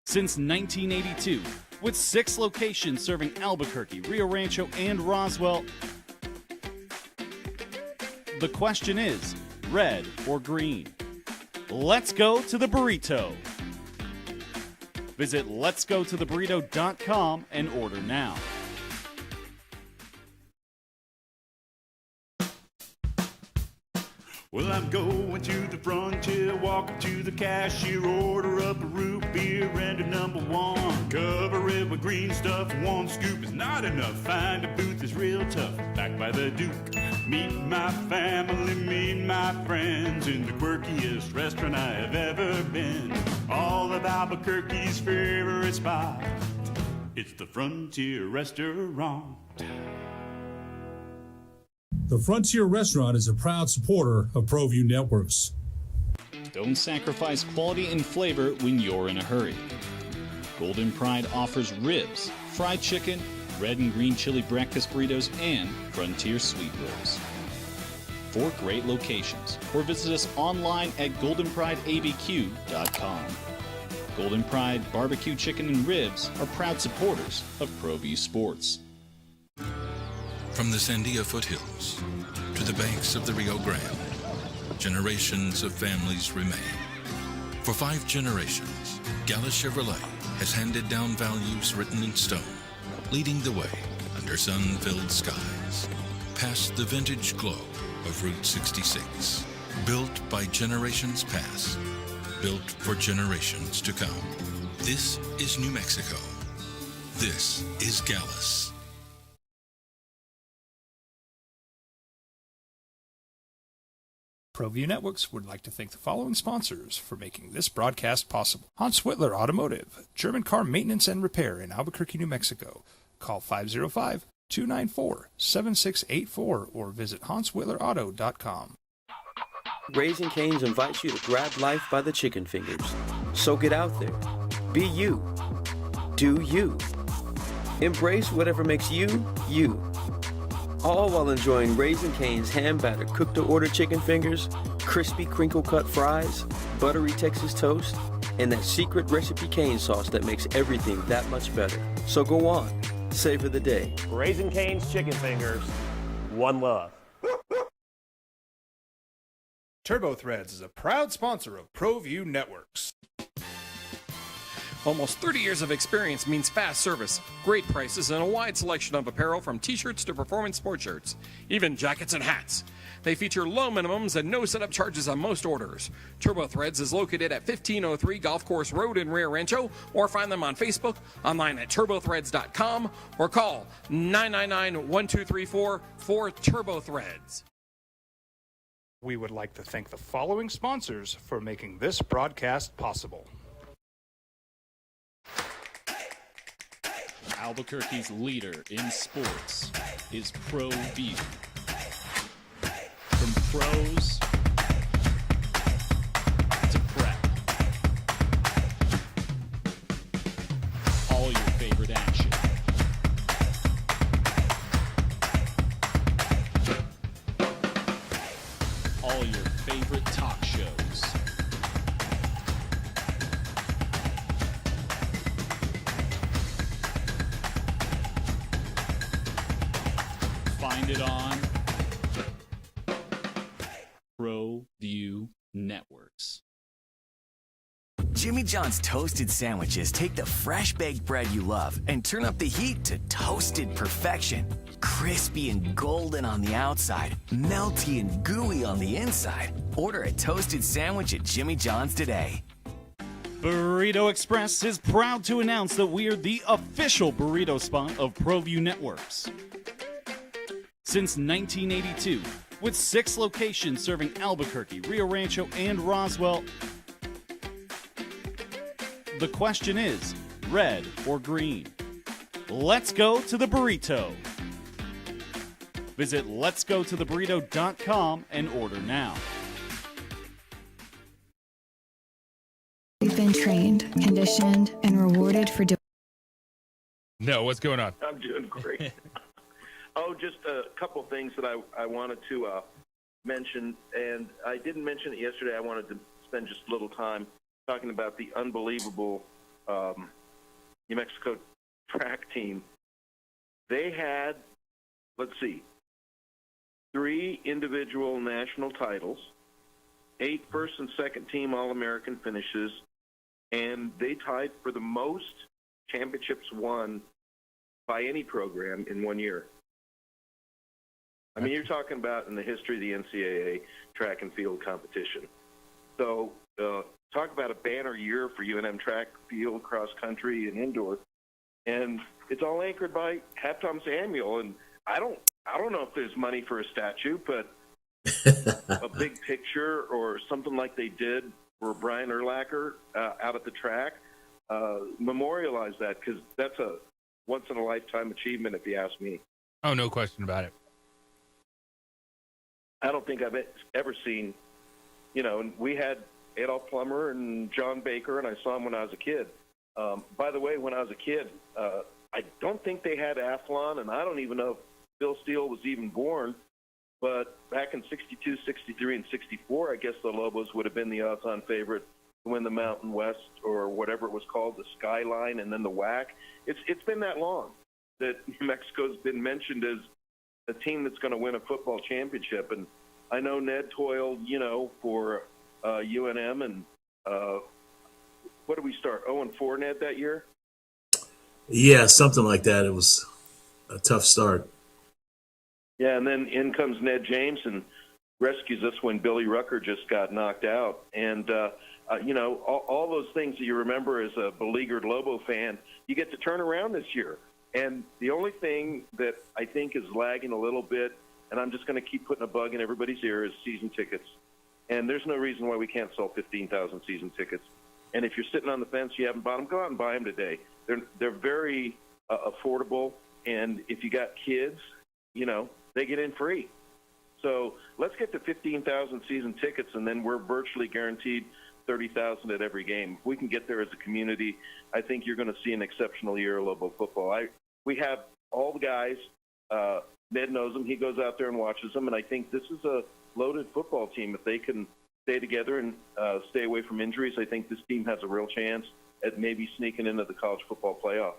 Since 1982, with 6 locations serving Albuquerque, Rio Rancho, and Roswell, the question is, red or green? Let's go to the burrito. Visit letsgototheburrito.com and order now. Well, I'm going to the frontier, walk up to the cashier, order up a root beer and a number 1. Cover it with green stuff, 1 scoop is not enough. Find a booth is real tough, back by the Duke. Meet my family, meet my friends in the quirkiest restaurant I have ever been. All of Albuquerque's favorite spot, it's the Frontier Restaurant. The Frontier Restaurant is a proud supporter of ProView Networks. Don't sacrifice quality and flavor when you're in a hurry. Golden Pride offers ribs, fried chicken, red and green chili breakfast burritos, and Frontier sweet rolls. 4 great locations, or visit us online at goldenprideabq.com. Golden Pride Barbecue Chicken and Ribs are proud supporters of ProView Sports. From the Sandia foothills to the banks of the Rio Grande, generations of families remain. For 5 generations, Gala Chevrolet has handed down values written in stone, leading the way under sun-filled skies, past the vintage glow of Route 66. Built by generations past, built for generations to come. This is New Mexico. This is Gallus. ProView Networks would like to thank the following sponsors for making this broadcast possible. Hans Whitler Automotive, German car maintenance and repair in Albuquerque, New Mexico. Call 505-294-7684 or visit HansWhitlerAuto.com. Raising Cane's invites you to grab life by the chicken fingers. So get out there. Be you. Do you. Embrace whatever makes you, you. All while enjoying Raising Cane's hand-battered cooked-to-order chicken fingers, crispy crinkle-cut fries, buttery Texas toast, and that secret recipe cane sauce that makes everything that much better. So go on. Savor the day. Raising Cane's chicken fingers. One love. Turbo Threads is a proud sponsor of ProView Networks. Almost 30 years of experience means fast service, great prices, and a wide selection of apparel from t-shirts to performance sport shirts, even jackets and hats. They feature low minimums and no setup charges on most orders. Turbo Threads is located at 1503 Golf Course Road in Rio Rancho, or find them on Facebook, online at turbothreads.com, or call 999-1234 for Turbo Threads. We would like to thank the following sponsors for making this broadcast possible. Albuquerque's leader in sports is ProView. From pros to prep, all your favorite action. All your favorite talk shows. Find it on ProView Networks. Jimmy John's toasted sandwiches take the fresh baked bread you love and turn up the heat to toasted perfection. Crispy and golden on the outside, melty and gooey on the inside. Order a toasted sandwich at Jimmy John's today. Burrito Express is proud to announce that we are the official burrito spot of ProView Networks. Since 1982, with 6 locations serving Albuquerque, Rio Rancho, and Roswell, the question is, red or green? Let's go to the burrito. Visit letsgototheburrito.com and order now. We've been trained, conditioned, and rewarded for doing. No, what's going on? I'm doing great. Oh, just a couple things that I wanted to mention, and I didn't mention it yesterday. I wanted to spend just a little time talking about the unbelievable New Mexico track team. They had, 3 individual national titles, 8 first and second team All-American finishes, and they tied for the most championships won by any program in 1 year. I mean, you're talking about in the history of the NCAA track and field competition. So talk about a banner year for UNM track, field, cross country, and indoor. And it's all anchored by Hap Tom Samuel. And I don't know if there's money for a statue, but a big picture or something like they did for Brian Urlacher out at the track, memorialize that, because that's a once-in-a-lifetime achievement, if you ask me. Oh, no question about it. I don't think I've ever seen, and we had Adolph Plummer and John Baker, and I saw him when I was a kid. By the way, when I was a kid, I don't think they had Athlon, and I don't even know if Bill Steele was even born. But back in 62, 63, and 64, I guess the Lobos would have been the odds-on favorite to win the Mountain West, or whatever it was called, the Skyline, and then the WAC. It's been that long that New Mexico's been mentioned as a team that's going to win a football championship. And I know Ned toiled, for UNM, and what did we start, 0-4, Ned, that year? Yeah, something like that. It was a tough start. Yeah, and then in comes Ned James and rescues us when Billy Rucker just got knocked out. And, all those things that you remember as a beleaguered Lobo fan, you get to turn around this year. And the only thing that I think is lagging a little bit, and I'm just going to keep putting a bug in everybody's ear, is season tickets. And there's no reason why we can't sell 15,000 season tickets. And if you're sitting on the fence, you haven't bought them, go out and buy them today. They're very affordable. And if you got kids, they get in free. So let's get to 15,000 season tickets, and then we're virtually guaranteed 30,000 at every game. If we can get there as a community, I think you're going to see an exceptional year of Lobo football. We have all the guys. Ned knows them. He goes out there and watches them, and I think this is a loaded football team. If they can stay together and stay away from injuries, I think this team has a real chance at maybe sneaking into the college football playoff.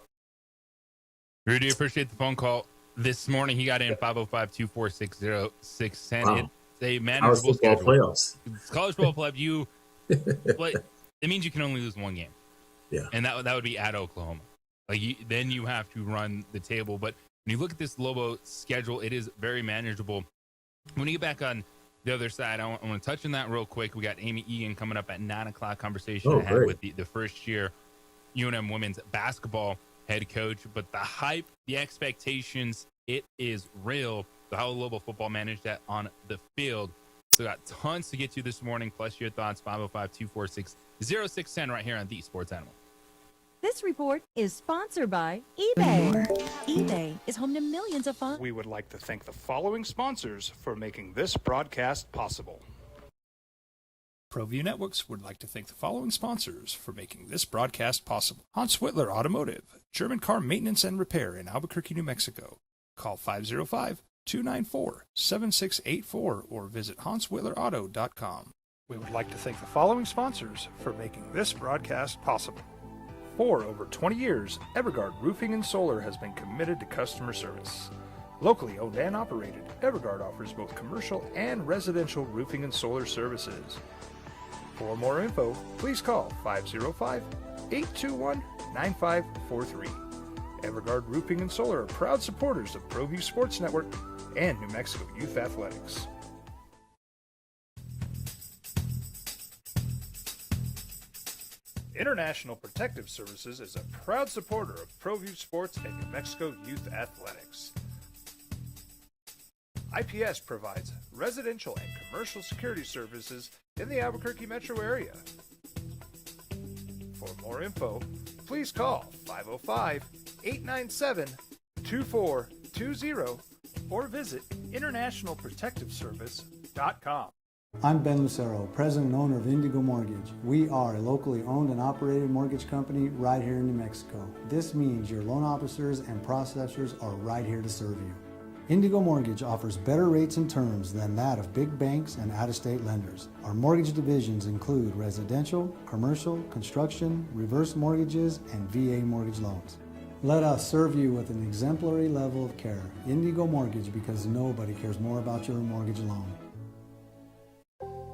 Rudy, appreciate the phone call. This morning he got in 505-246-0610. Wow. It's a manageable College football schedule. playoffs. It's college football playoff. It means you can only lose one game. Yeah. And that would be at Oklahoma. Then you have to run the table. But when you look at this Lobo schedule, it is very manageable. When you get back on the other side, I want to touch on that real quick. We got Amy Egan coming up at 9 o'clock. Conversation I had with the first year UNM women's basketball head coach. But the hype, the expectations, it is real. So how Lobo football managed that on the field. So got tons to get to this morning, plus your thoughts, 505-246-0610 right here on The Sports Animal. This report is sponsored by eBay. eBay is home to millions of fun. We would like to thank the following sponsors for making this broadcast possible. ProView Networks would like to thank the following sponsors for making this broadcast possible. Hans Whitler Automotive, German car maintenance and repair in Albuquerque, New Mexico. Call 505-294-7684 or visit HansWhitlerAuto.com. We would like to thank the following sponsors for making this broadcast possible. For over 20 years, Evergard Roofing and Solar has been committed to customer service. Locally owned and operated, Evergard offers both commercial and residential roofing and solar services. For more info, please call 505-821-9543. Evergard Roofing and Solar are proud supporters of ProView Sports Network and New Mexico Youth Athletics. International Protective Services is a proud supporter of ProView Sports and New Mexico Youth Athletics. IPS provides residential and commercial security services in the Albuquerque metro area. For more info, please call 505-897-2420 or visit internationalprotectiveservice.com. I'm Ben Lucero, president and owner of Indigo Mortgage. We are a locally owned and operated mortgage company right here in New Mexico. This means your loan officers and processors are right here to serve you. Indigo Mortgage offers better rates and terms than that of big banks and out-of-state lenders. Our mortgage divisions include residential, commercial, construction, reverse mortgages, and VA mortgage loans. Let us serve you with an exemplary level of care. Indigo Mortgage, because nobody cares more about your mortgage loan.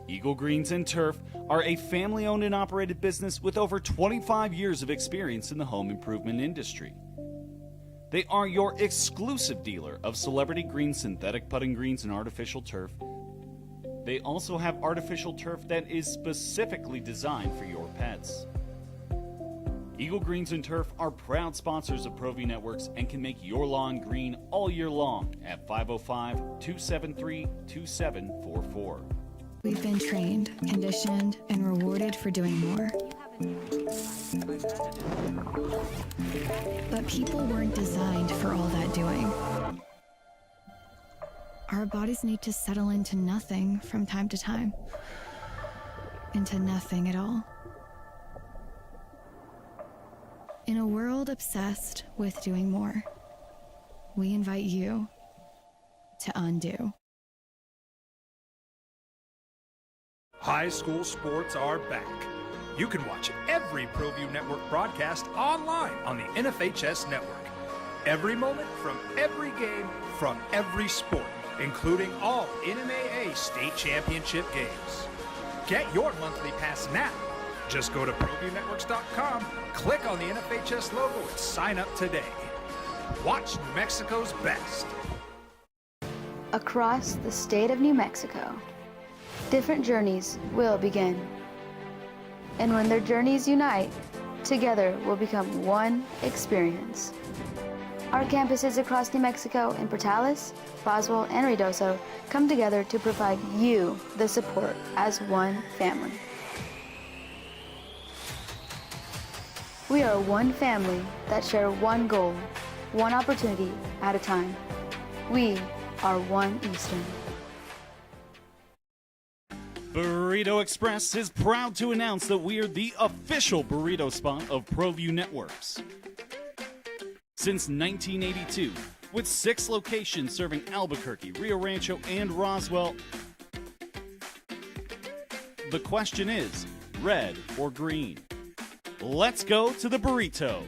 Eagle Greens and Turf are a family-owned and operated business with over 25 years of experience in the home improvement industry. They are your exclusive dealer of celebrity green, synthetic putting greens, and artificial turf. They also have artificial turf that is specifically designed for your pets. Eagle Greens and Turf are proud sponsors of ProView Networks and can make your lawn green all year long at 505-273-2744. We've been trained, conditioned, and rewarded for doing more. But people weren't designed for all that doing. Our bodies need to settle into nothing from time to time. Into nothing at all. In a world obsessed with doing more, we invite you to undo. High school sports are back. You can watch every ProView Network broadcast online on the NFHS network. Every moment from every game from every sport, including all NMAA state championship games. Get your monthly pass now. Just go to ProViewNetworks.com, click on the NFHS logo, and sign up today. Watch New Mexico's best. Across the state of New Mexico, different journeys will begin. And when their journeys unite, together will become one experience. Our campuses across New Mexico in Portales, Boswell, and Ruidoso come together to provide you the support as one family. We are one family that share one goal, one opportunity at a time. We are One Eastern. Burrito Express is proud to announce that we are the official burrito spot of ProView Networks. Since 1982, with 6 locations serving Albuquerque, Rio Rancho, and Roswell, the question is, red or green? Let's go to the burrito.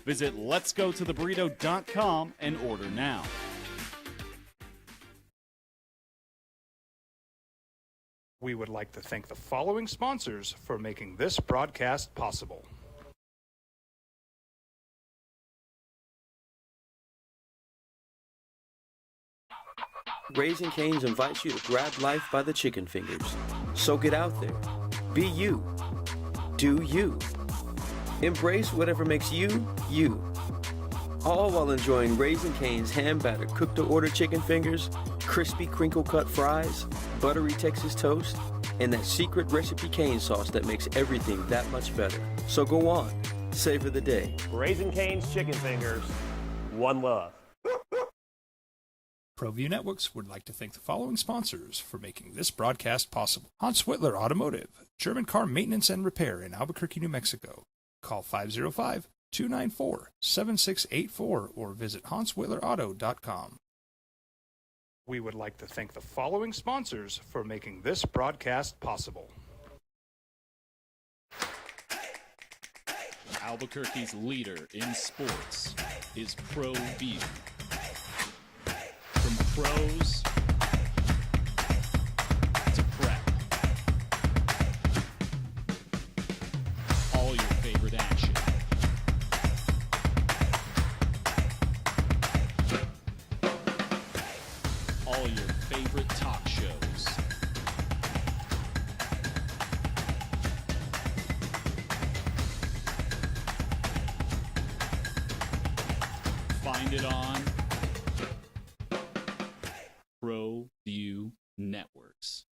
Visit letsgototheburrito.com and order now. We would like to thank the following sponsors for making this broadcast possible. Raising Cane's invites you to grab life by the chicken fingers. So get out there. Be you. Do you. Embrace whatever makes you, you. All while enjoying Raising Cane's hand-battered cooked-to-order chicken fingers, crispy crinkle-cut fries, buttery Texas toast, and that secret recipe cane sauce that makes everything that much better. So go on. Savor the day. Raising Cane's chicken fingers. One love. ProView Networks would like to thank the following sponsors for making this broadcast possible. Hans Whitler Automotive, German car maintenance and repair in Albuquerque, New Mexico. Call 505-294-7684 or visit hanswhitlerauto.com. We would like to thank the following sponsors for making this broadcast possible. Albuquerque's leader in sports is ProView. From pros to prep, all your favorite action. All your favorite talk shows. Find it on ProView Networks.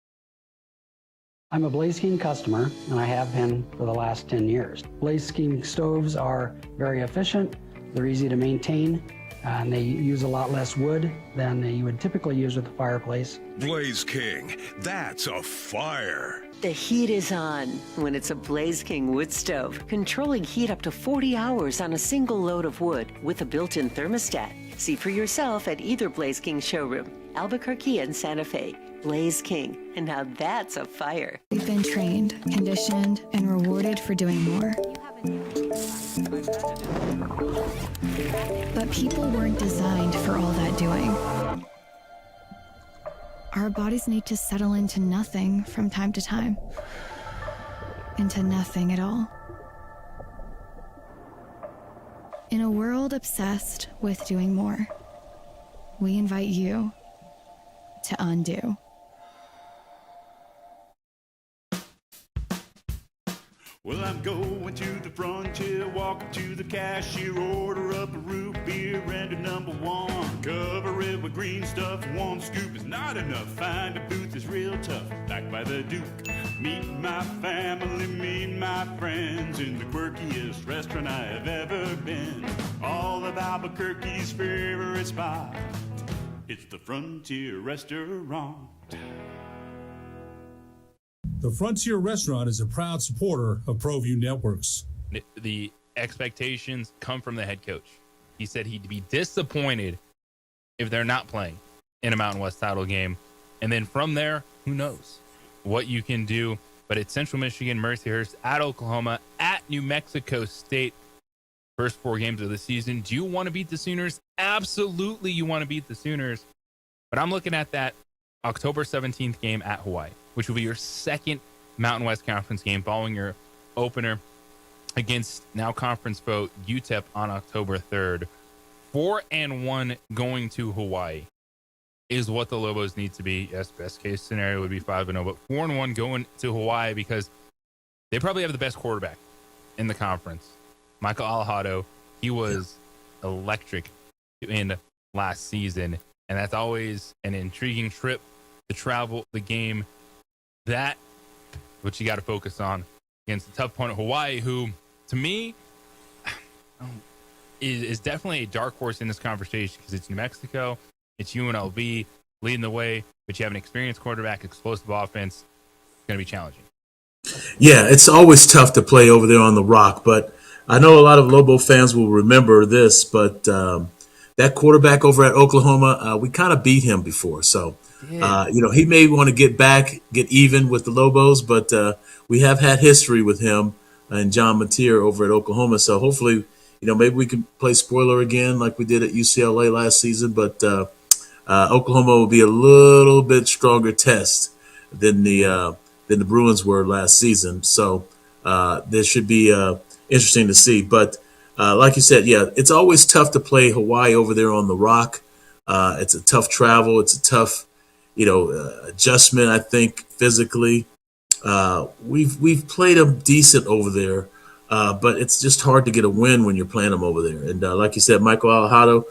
I'm a Blaze King customer, and I have been for the last 10 years. Blaze King stoves are very efficient, they're easy to maintain, and they use a lot less wood than you would typically use with a fireplace. Blaze King, that's a fire. The heat is on when it's a Blaze King wood stove, controlling heat up to 40 hours on a single load of wood with a built-in thermostat. See for yourself at either Blaze King showroom, Albuquerque and Santa Fe. Blaze King, and now that's a fire. We've been trained, conditioned, and rewarded for doing more. But people weren't designed for all that doing. Our bodies need to settle into nothing from time to time. Into nothing at all. In a world obsessed with doing more, we invite you to undo. Well, I'm going to the frontier, walking to the cashier, order up a root beer and a number one. Cover it with green stuff, one scoop is not enough. Find a booth is real tough, back by the Duke. Meet my family, meet my friends in the quirkiest restaurant I have ever been. All of Albuquerque's favorite spot, it's the Frontier Restaurant. The Frontier Restaurant is a proud supporter of ProView Networks. The expectations come from the head coach. He said he'd be disappointed if they're not playing in a Mountain West title game. And then from there, who knows what you can do. But it's Central Michigan, Mercyhurst, at Oklahoma, at New Mexico State. First 4 games of the season. Do you want to beat the Sooners? Absolutely you want to beat the Sooners. But I'm looking at that October 17th game at Hawaii, which will be your second Mountain West Conference game following your opener against now conference foe UTEP on October 3rd. 4-1 going to Hawaii is what the Lobos need to be. Yes, best case scenario would be 5-0, but 4-1 going to Hawaii because they probably have the best quarterback in the conference. Michael Alejado, he was electric in last season, and that's always an intriguing trip to travel the game. That what you got to focus on against the tough opponent Hawaii, who to me is definitely a dark horse in this conversation because it's New Mexico, it's UNLV leading the way, but you have an experienced quarterback, explosive offense. It's going to be challenging. Yeah, it's always tough to play over there on the Rock, but I know a lot of Lobo fans will remember this, but that quarterback over at Oklahoma, we kind of beat him before. So, he may want to get even with the Lobos, but we have had history with him and John Mateer over at Oklahoma. So hopefully, maybe we can play spoiler again like we did at UCLA last season, but Oklahoma will be a little bit stronger test than the Bruins were last season. So this should be interesting to see. But like you said, it's always tough to play Hawaii over there on the Rock. It's a tough travel. It's a tough, adjustment, I think, physically. We've played them decent over there, but it's just hard to get a win when you're playing them over there. And like you said, Michael Alejado,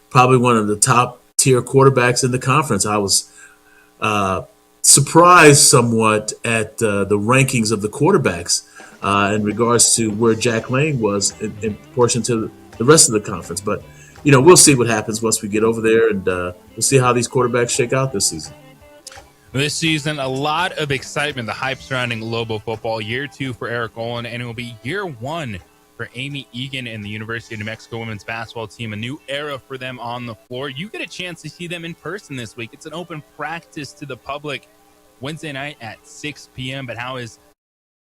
probably one of the top tier quarterbacks in the conference. I was surprised somewhat at the rankings of the quarterbacks in regards to where Jack Lane was in proportion to the rest of the conference. But, we'll see what happens once we get over there, and we'll see how these quarterbacks shake out this season. This season, a lot of excitement, the hype surrounding Lobo football. Year 2 for Eric Olin, and it will be year 1 for Amy Egan and the University of New Mexico women's basketball team. A new era for them on the floor. You get a chance to see them in person this week. It's an open practice to the public Wednesday night at 6 p.m. But how is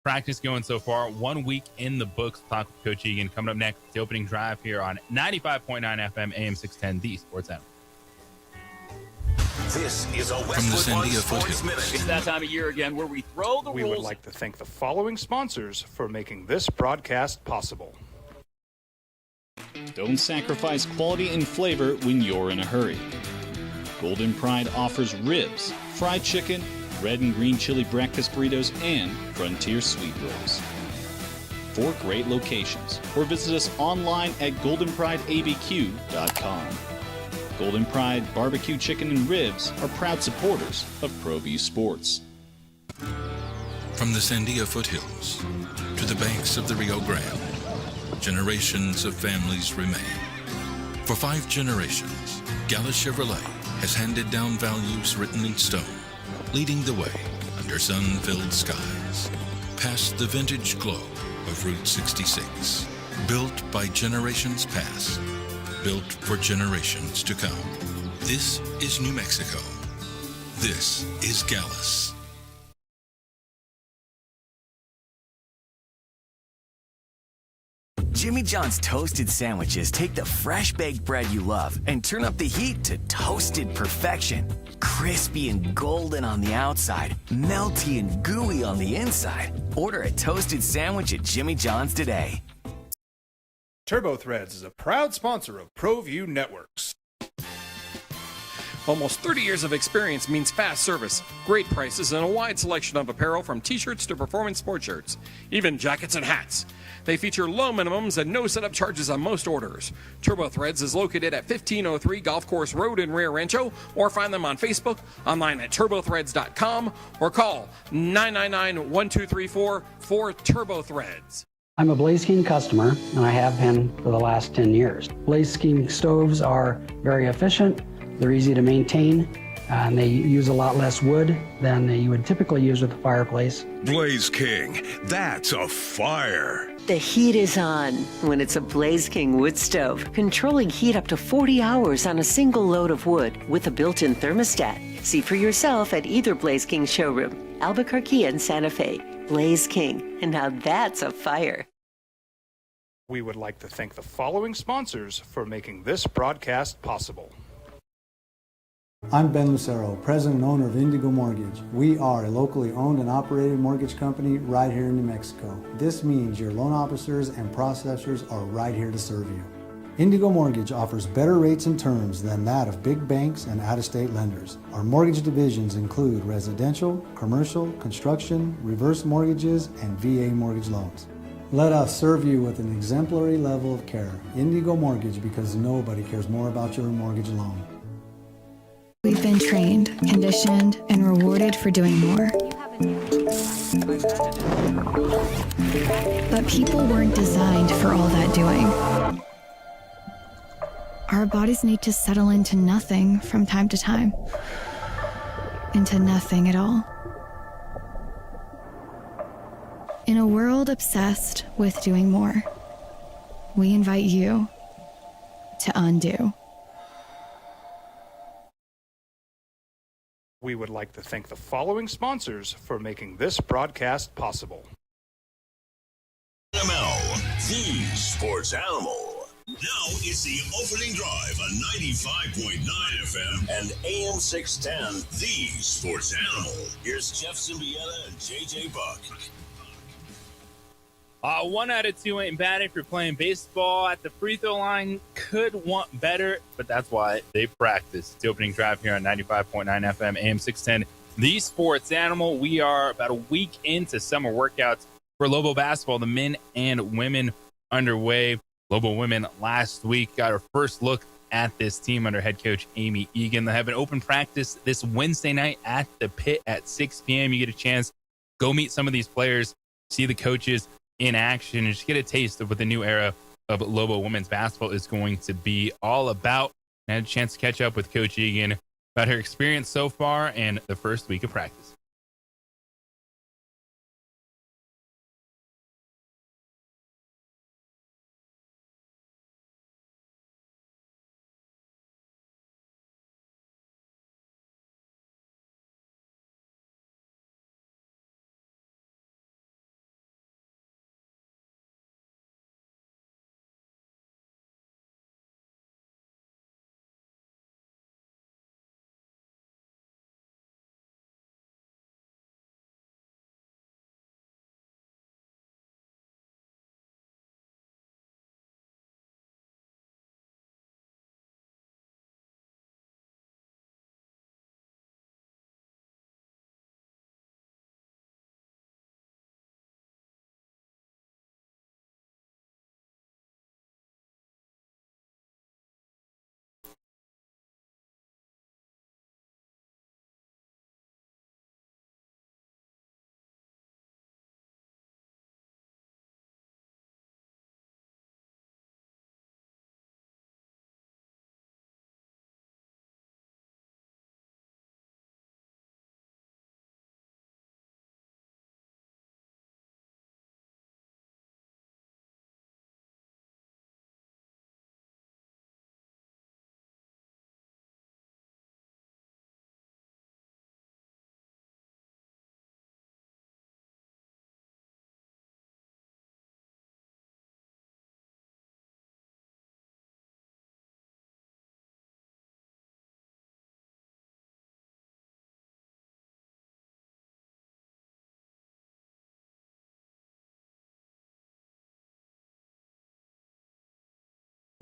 practice going so far? 1 week in the books. Talk with Coach Egan coming up next. The opening drive here on 95.9 FM, AM 610, the Sports Animal. This is a From the Westwood One Sandia Sports foothills. Minute. It's that time of year again where we throw the We rules. would like to thank the following sponsors for making this broadcast possible. Don't sacrifice quality and flavor when you're in a hurry. Golden Pride offers ribs, fried chicken, red and green chili breakfast burritos, and Frontier sweet rolls. 4 great locations, or visit us online at goldenprideabq.com. Golden Pride Barbecue Chicken and Ribs are proud supporters of ProView Sports. From the Sandia foothills to the banks of the Rio Grande, generations of families remain. For 5 generations, Gallus Chevrolet has handed down values written in stone, leading the way under sun-filled skies, past the vintage glow of Route 66, built by generations past, built for generations to come. This is New Mexico. This is Gallus. Jimmy John's toasted sandwiches take the fresh baked bread you love and turn up the heat to toasted perfection. Crispy and golden on the outside, melty and gooey on the inside. Order a toasted sandwich at Jimmy John's today. TurboThreads is a proud sponsor of ProView Networks. Almost 30 years of experience means fast service, great prices, and a wide selection of apparel from t-shirts to performance sport shirts, even jackets and hats. They feature low minimums and no setup charges on most orders. TurboThreads is located at 1503 Golf Course Road in Rio Rancho, or find them on Facebook, online at turbothreads.com, or call 999-1234 for TurboThreads. I'm a Blaze King customer, and I have been for the last 10 years. Blaze King stoves are very efficient, they're easy to maintain, and they use a lot less wood than you would typically use with a fireplace. Blaze King, that's a fire. The heat is on when it's a Blaze King wood stove, controlling heat up to 40 hours on a single load of wood with a built-in thermostat. See for yourself at either Blaze King showroom, Albuquerque and Santa Fe. Blaze King, and now that's a fire. We would like to thank the following sponsors for making this broadcast possible. I'm Ben Lucero, president and owner of Indigo Mortgage. We are a locally owned and operated mortgage company right here in New Mexico. This means your loan officers and processors are right here to serve you. Indigo Mortgage offers better rates and terms than that of big banks and out-of-state lenders. Our mortgage divisions include residential, commercial, construction, reverse mortgages, and VA mortgage loans. Let us serve you with an exemplary level of care. Indigo Mortgage, because nobody cares more about your mortgage loan. We've been trained, conditioned, and rewarded for doing more. But people weren't designed for all that doing. our bodies need to settle into nothing from time to time. Into nothing at all. In a world obsessed with doing more, we invite you to undo. We would like to thank the following sponsors for making this broadcast possible. ML, the sports animal. Now it's the opening drive on 95.9 FM and AM 610, the sports animal. Here's Jeff Zimbietta and JJ Buck. 1 out of 2 ain't bad if you're playing baseball at the free throw line. Could want better, but that's why they practice. It's the opening drive here on 95.9 FM, AM 610, the sports animal. We are about a week into summer workouts for Lobo basketball, the men and women underway. Lobo women last week got our first look at this team under head coach Amy Egan. They have an open practice this Wednesday night at the Pit at 6 p.m. You get a chance, go meet some of these players, see the coaches in action, and just get a taste of what the new era of Lobo women's basketball is going to be all about. I had a chance to catch up with Coach Egan about her experience so far and the first week of practice.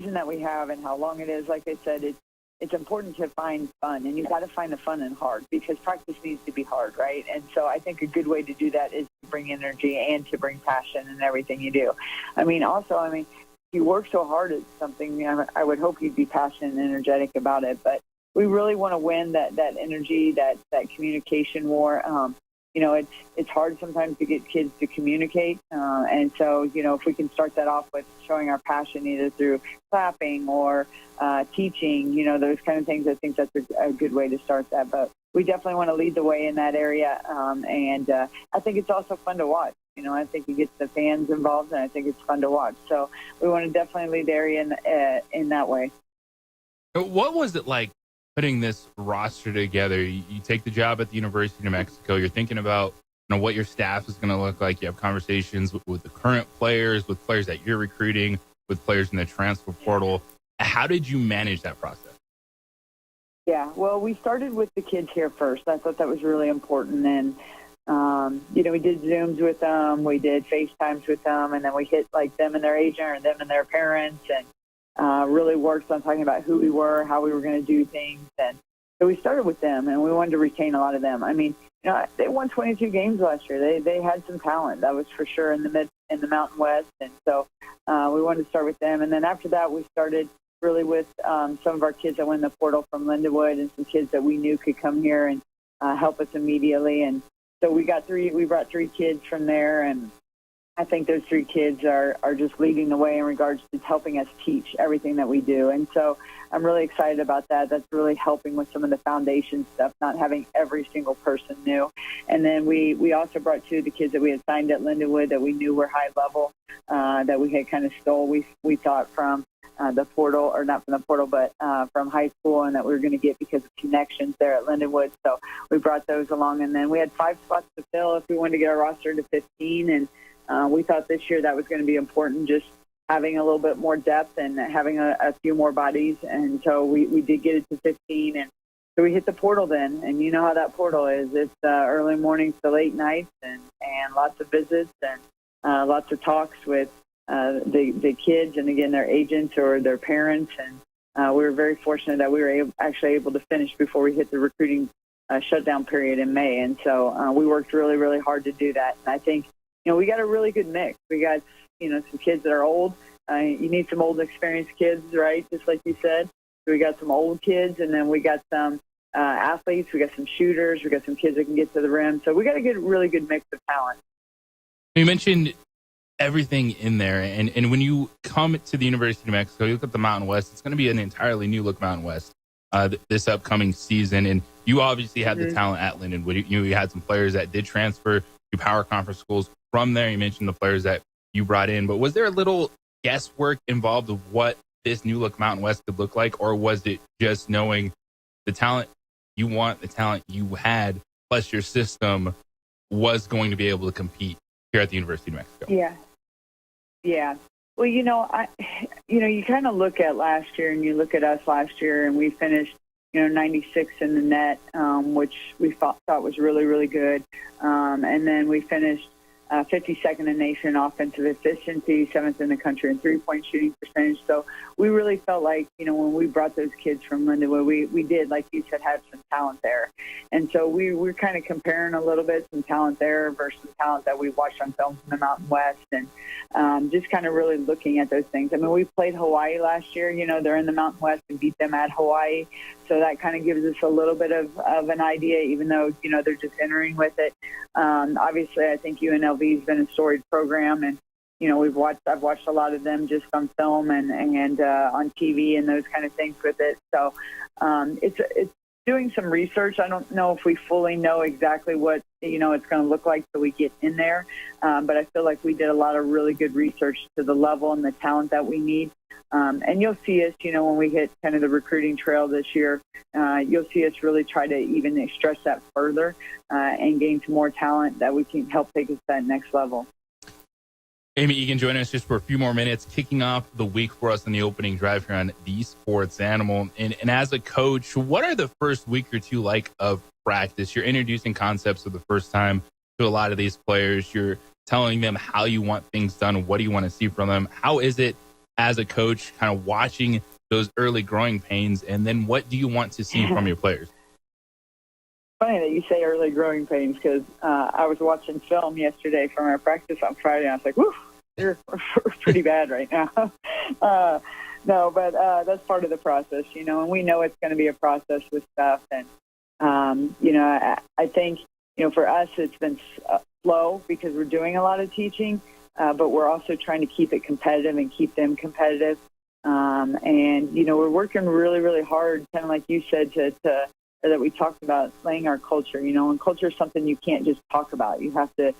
That we have and how long it is, like I said, it's important to find fun, and you've got to find the fun and hard, because practice needs to be hard, right? And so I think a good way to do that is to bring energy and to bring passion in everything you do. If you work so hard at something, I would hope you'd be passionate and energetic about it, but we really want to win that energy, that communication war. It's hard sometimes to get kids to communicate. And so, if we can start that off with showing our passion either through clapping or teaching, those kind of things, I think that's a good way to start that. But we definitely want to lead the way in that area. And I think it's also fun to watch. I think it gets the fans involved, and I think it's fun to watch. So we want to definitely lead the area in that way. What was it like putting this roster together? You take the job at the University of New Mexico. You're thinking about what your staff is going to look like. You have conversations with the current players, with players that you're recruiting, with players in the transfer portal. How did you manage that process? Yeah, well, we started with the kids here first. I thought that was really important. And, we did Zooms with them. We did FaceTimes with them. And then we hit them and their agent or them and their parents, and really worked on talking about who we were, how we were going to do things. And so we started with them, and we wanted to retain a lot of them. They won 22 games last year. They had some talent, that was for sure, in the Mountain West. And so we wanted to start with them. And then after that, we started really with some of our kids that went in the portal from Lindenwood, and some kids that we knew could come here and help us immediately. And so we brought 3 kids from there, and I think those 3 kids are just leading the way in regards to helping us teach everything that we do. And so I'm really excited about that. That's really helping with some of the foundation stuff, not having every single person new. And then we also brought 2 of the kids that we had signed at Lindenwood that we knew were high level, that we had kind of stole, we thought, from the portal, or not from the portal, but from high school, and that we were going to get because of connections there at Lindenwood. So we brought those along, and then we had 5 spots to fill if we wanted to get our roster to 15, and we thought this year that was going to be important, just having a little bit more depth and having a few more bodies, and so we did get it to 15, and so we hit the portal then, and you know how that portal is. It's early mornings to late nights, and lots of visits, and lots of talks with the kids, and again, their agents or their parents, and we were very fortunate that we were actually able to finish before we hit the recruiting shutdown period in May, and so we worked really, really hard to do that. And I think, we got a really good mix. We got, some kids that are old. You need some old, experienced kids, right, just like you said. So we got some old kids, and then we got some athletes. We got some shooters. We got some kids that can get to the rim. So we got a really good mix of talent. You mentioned everything in there. And when you come to the University of New Mexico, you look at the Mountain West, it's going to be an entirely new look Mountain West this upcoming season. And you obviously had the talent at Lindenwood. You had some players that did transfer to power conference schools from there. You mentioned the players that you brought in. But was there a little guesswork involved of what this new look Mountain West could look like? Or was it just knowing the talent you want, the talent you had, plus your system was going to be able to compete here at the University of New Mexico? Yeah. Well, you kind of look at last year, and you look at us last year, and we finished, 96 in the net, which we thought was really, really good. And then we finished 52nd in the nation offensive efficiency, 7th in the country in three-point shooting percentage. So we really felt like, when we brought those kids from Lindenwood, we did, like you said, have some talent there. And so we're kind of comparing a little bit some talent there versus talent that we watched on film from the Mountain West, and just kind of really looking at those things. I mean, we played Hawaii last year. They're in the Mountain West, and beat them at Hawaii. So that kind of gives us a little bit of an idea, even though, they're just entering with it. Obviously, I think UNLV has been a storied program, and, I've watched a lot of them just on film and on TV and those kind of things with it. So it's doing some research. I don't know if we fully know exactly what, it's going to look like till we get in there. But I feel like we did a lot of really good research to the level and the talent that we need. And you'll see us, when we hit kind of the recruiting trail this year, you'll see us really try to even stretch that further and gain some more talent that we can help take us to that next level. Amy Egan joining us just for a few more minutes, kicking off the week for us in the opening drive here on The Sports Animal. And as a coach, what are the first week or two like of practice? You're introducing concepts for the first time to a lot of these players. You're telling them how you want things done, what do you want to see from them. How is it as a coach kind of watching those early growing pains, and then what do you want to see from your players? Funny that you say early growing pains, because I was watching film yesterday from our practice on Friday, and I was like, whew, we're pretty bad right now. No, but that's part of the process, and we know it's going to be a process with stuff. And, I think, for us, it's been slow because we're doing a lot of teaching, but we're also trying to keep it competitive and keep them competitive. And, we're working really, really hard, kind of like you said, that we talked about laying our culture, and culture is something you can't just talk about. You have to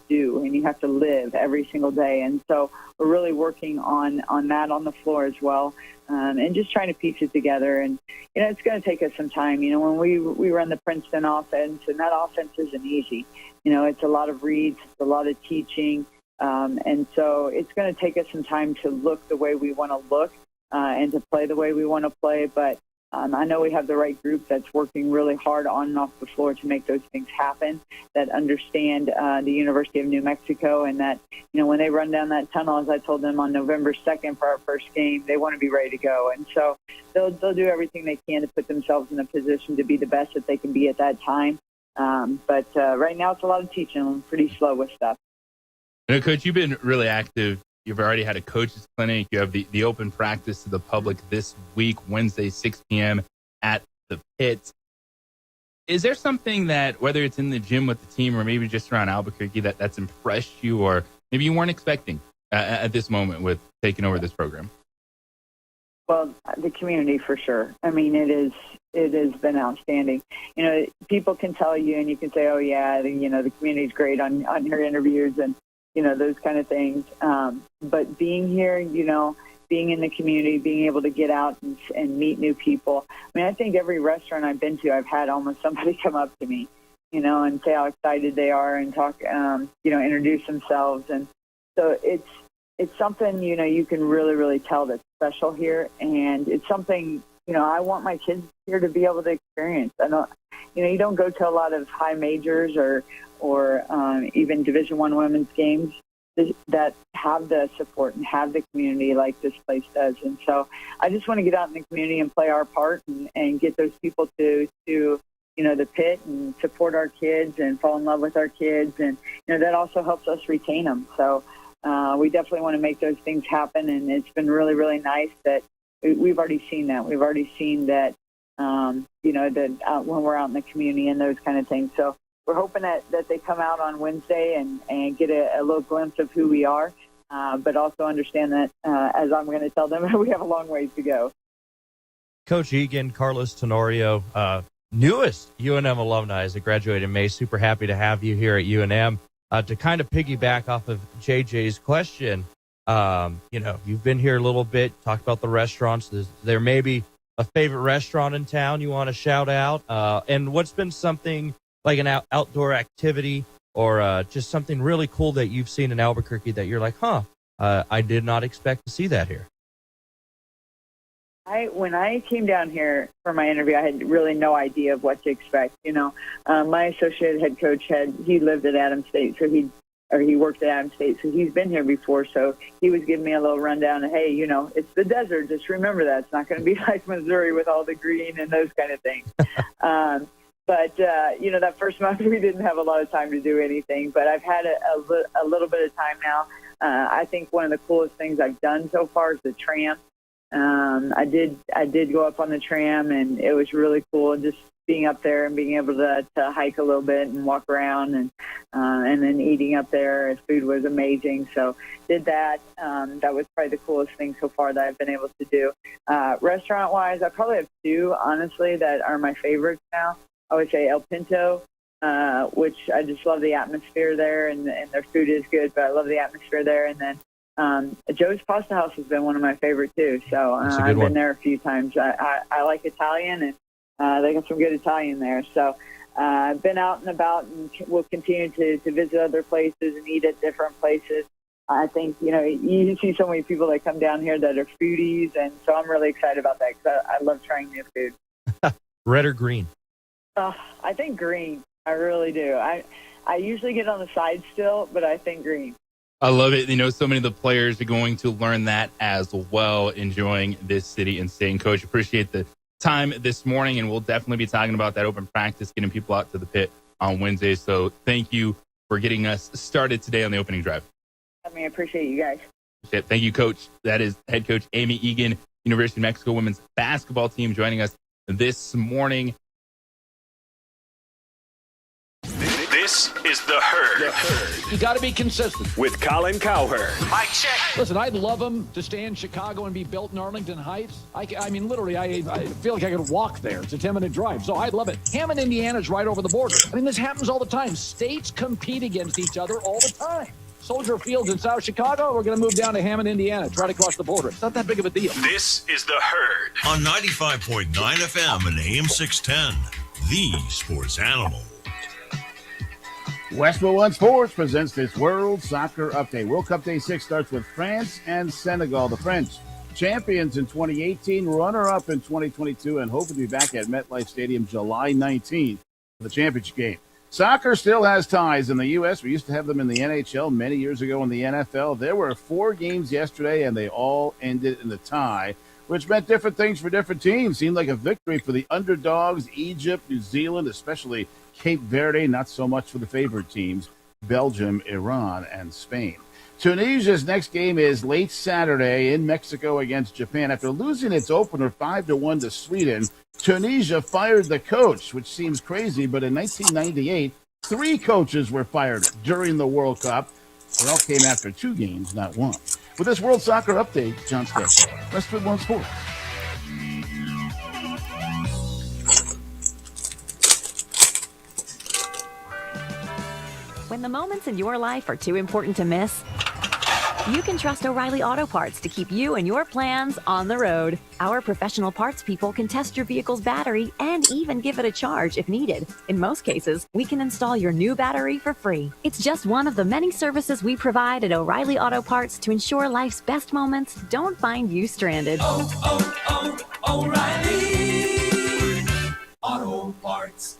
do, and you have to live every single day. And so we're really working on that on the floor as well, and just trying to piece it together. And, it's going to take us some time. When we run the Princeton offense, and that offense isn't easy. It's a lot of reads, it's a lot of teaching. And so it's going to take us some time to look the way we want to look and to play the way we want to play. But I know we have the right group that's working really hard on and off the floor to make those things happen, that understand the University of New Mexico, and that, when they run down that tunnel, as I told them on November 2nd for our first game, they want to be ready to go. And so they'll do everything they can to put themselves in a position to be the best that they can be at that time. But right now it's a lot of teaching. I'm pretty slow with stuff. Coach, you've been really active. You've already had a coach's clinic. You have the open practice to the public this week, Wednesday, 6 p.m. at the Pit. Is there something that, whether it's in the gym with the team or maybe just around Albuquerque, that's impressed you, or maybe you weren't expecting at this moment with taking over this program? Well, the community for sure. I mean, it has been outstanding. You know, people can tell you, and you can say, "Oh yeah, the community's great" on your interviews and those kind of things. But being here, being in the community, being able to get out and meet new people. I mean, I think every restaurant I've been to, I've had almost somebody come up to me, and say how excited they are and talk, introduce themselves. And so it's something, you can really, really tell that's special here. And it's something, I want my kids here to be able to experience. I don't, you don't go to a lot of high majors or even Division I women's games that have the support and have the community like this place does. And so I just want to get out in the community and play our part and get those people to the pit and support our kids and fall in love with our kids. And, that also helps us retain them. So we definitely want to make those things happen. And it's been really, really nice that we've already seen that. We've already seen that, when we're out in the community and those kind of things. So we're hoping that they come out on Wednesday and get a little glimpse of who we are, but also understand that, as I'm going to tell them, we have a long ways to go. Coach Egan, Carlos Tenorio, newest UNM alumni as a graduated in May. Super happy to have you here at UNM. To kind of piggyback off of JJ's question, you've been here a little bit, talked about the restaurants. There may be a favorite restaurant in town you want to shout out, and what's been something like an outdoor activity or just something really cool that you've seen in Albuquerque that you're like, I did not expect to see that here. When I came down here for my interview, I had really no idea of what to expect. My associate head coach he lived at Adams State, so he worked at Adams State, so he's been here before. So he was giving me a little rundown of, hey, it's the desert. Just remember that it's not going to be like Missouri with all the green and those kind of things. But, that first month we didn't have a lot of time to do anything, but I've had a little bit of time now. I think one of the coolest things I've done so far is the tram. I did go up on the tram, and it was really cool just being up there and being able to hike a little bit and walk around and then eating up there. The food was amazing. So did that. That was probably the coolest thing so far that I've been able to do. Restaurant wise, I probably have two, honestly, that are my favorites now. I would say El Pinto, which I just love the atmosphere there, and their food is good, but I love the atmosphere there. And then Joe's Pasta House has been one of my favorite too. So I've been there a few times. I like Italian, and they got some good Italian there. So I've been out and about, and we'll continue to visit other places and eat at different places. I think, you see so many people that come down here that are foodies, and so I'm really excited about that because I love trying new food. Red or green? I think green. I really do. I usually get on the side still, but I think green. I love it. So many of the players are going to learn that as well, enjoying this city and state. And Coach, appreciate the time this morning, and we'll definitely be talking about that open practice, getting people out to the pit on Wednesday. So thank you for getting us started today on the opening drive. I appreciate you guys. Thank you, Coach. That is head coach Amy Egan, University of Mexico women's basketball team, joining us this morning. This is The Herd. You got to be consistent. With Colin Cowherd. Mike check. Listen, I'd love him to stay in Chicago and be built in Arlington Heights. I mean, literally, I feel like I could walk there. It's a 10-minute drive, so I'd love it. Hammond, Indiana's right over the border. I mean, this happens all the time. States compete against each other all the time. Soldier Field's in South Chicago. We're going to move down to Hammond, Indiana, try to cross the border. It's not that big of a deal. This is The Herd. On 95.9 FM and AM 610. The Sports Animal. Westwood One Sports presents this World Soccer Update. World Cup Day 6 starts with France and Senegal. The French, champions in 2018, runner-up in 2022, and hoping to be back at MetLife Stadium July 19th for the championship game. Soccer still has ties in the U.S. We used to have them in the NHL many years ago in the NFL. There were 4 games yesterday, and they all ended in a tie, which meant different things for different teams. Seemed like a victory for the underdogs, Egypt, New Zealand, especially Cape Verde, not so much for the favorite teams, Belgium, Iran, and Spain. Tunisia's next game is late Saturday in Mexico against Japan. After losing its opener 5-1 to Sweden, Tunisia fired the coach, which seems crazy, but in 1998, 3 coaches were fired during the World Cup. They all came after 2 games, not 1. With this World Soccer Update, John Stetson, Westwood One Sports. When the moments in your life are too important to miss, you can trust O'Reilly Auto Parts to keep you and your plans on the road. Our professional parts people can test your vehicle's battery and even give it a charge if needed. In most cases, we can install your new battery for free. It's just one of the many services we provide at O'Reilly Auto Parts to ensure life's best moments don't find you stranded. O'Reilly Auto Parts.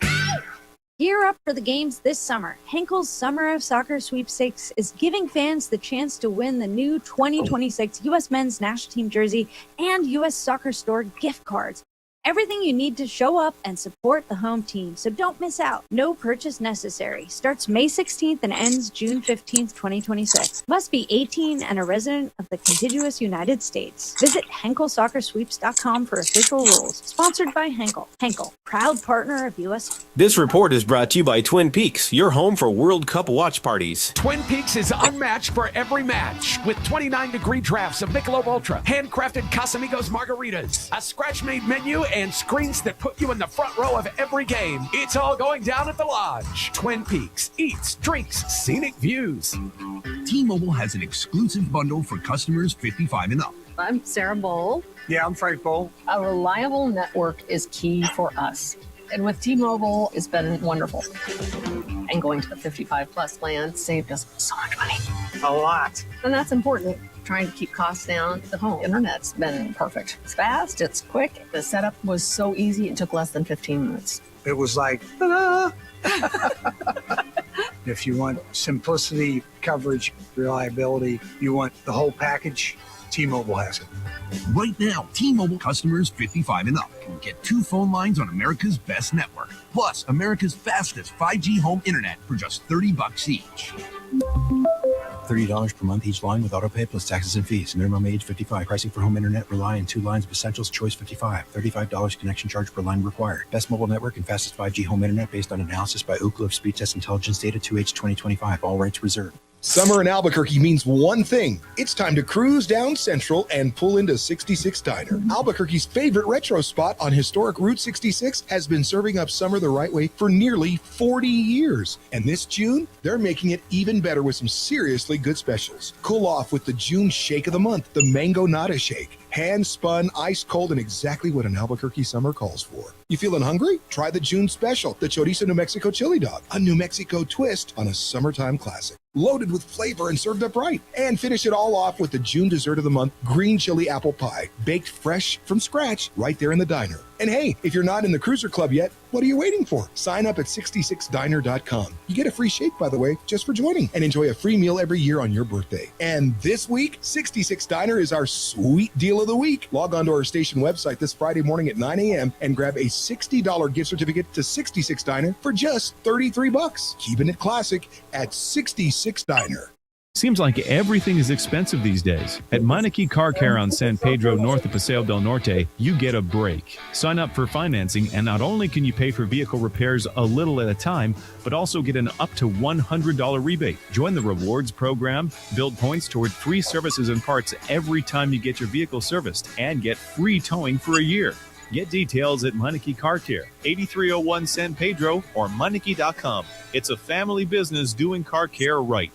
Gear up for the games this summer. Henkel's Summer of Soccer Sweepstakes is giving fans the chance to win the new 2026 U.S. Men's National Team jersey and U.S. Soccer Store gift cards. Everything you need to show up and support the home team, so don't miss out. No purchase necessary. Starts May 16th and ends June 15th, 2026. Must be 18 and a resident of the contiguous United States. Visit HenkelSoccerSweeps.com for official rules. Sponsored by Henkel. Henkel, proud partner of U.S. This report is brought to you by Twin Peaks, your home for World Cup watch parties. Twin Peaks is unmatched for every match with 29-degree drafts of Michelob Ultra, handcrafted Casamigos margaritas, a scratch-made menu, and screens that put you in the front row of every game. It's all going down at the Lodge. Twin Peaks, eats, drinks, scenic views. T-Mobile has an exclusive bundle for customers 55 and up. I'm Sarah Bowl. Yeah, I'm Frank Bowl. A reliable network is key for us. And with T-Mobile, it's been wonderful. And going to the 55-plus plan saved us so much money. A lot. And that's important. Trying to keep costs down. The home internet's been perfect. It's fast, it's quick. The setup was so easy, it took less than 15 minutes. It was like, ta-da! If you want simplicity, coverage, reliability, you want the whole package, T-Mobile has it. Right now, T-Mobile customers 55 and up can get 2 phone lines on America's best network, plus America's fastest 5G home internet for just $30 each. $30 per month each line with autopay plus taxes and fees. Minimum age 55. Pricing for home internet. Rely on 2 lines of Essentials. Choice 55. $35 connection charge per line required. Best mobile network and fastest 5G home internet based on analysis by Ookla of Speed Test Intelligence data 2H 2025. All rights reserved. Summer in Albuquerque means one thing. It's time to cruise down Central and pull into 66 Diner. Albuquerque's favorite retro spot on historic Route 66 has been serving up summer the right way for nearly 40 years. And this June, they're making it even better with some seriously good specials. Cool off with the June shake of the month, the Mango Nata Shake. Hand-spun, ice-cold, and exactly what an Albuquerque summer calls for. You feeling hungry? Try the June special, the Chorizo New Mexico Chili Dog, a New Mexico twist on a summertime classic. Loaded with flavor and served up right. And finish it all off with the June dessert of the month, green chili apple pie, baked fresh from scratch right there in the diner. And hey, if you're not in the Cruiser Club yet, what are you waiting for? Sign up at 66diner.com. You get a free shake, by the way, just for joining, and enjoy a free meal every year on your birthday. And this week, 66 Diner is our sweet deal of the week. Log on to our station website this Friday morning at 9 a.m. and grab a $60 gift certificate to 66 Diner for just $33. Keeping it classic at 66 Diner. Seems like everything is expensive these days. At Meineke Car Care on San Pedro, north of Paseo del Norte, you get a break. Sign up for financing, and not only can you pay for vehicle repairs a little at a time, but also get an up to $100 rebate. Join the rewards program, build points toward free services and parts every time you get your vehicle serviced, and get free towing for a year. Get details at Meineke Car Care, 8301 San Pedro, or Meineke.com. It's a family business doing car care right.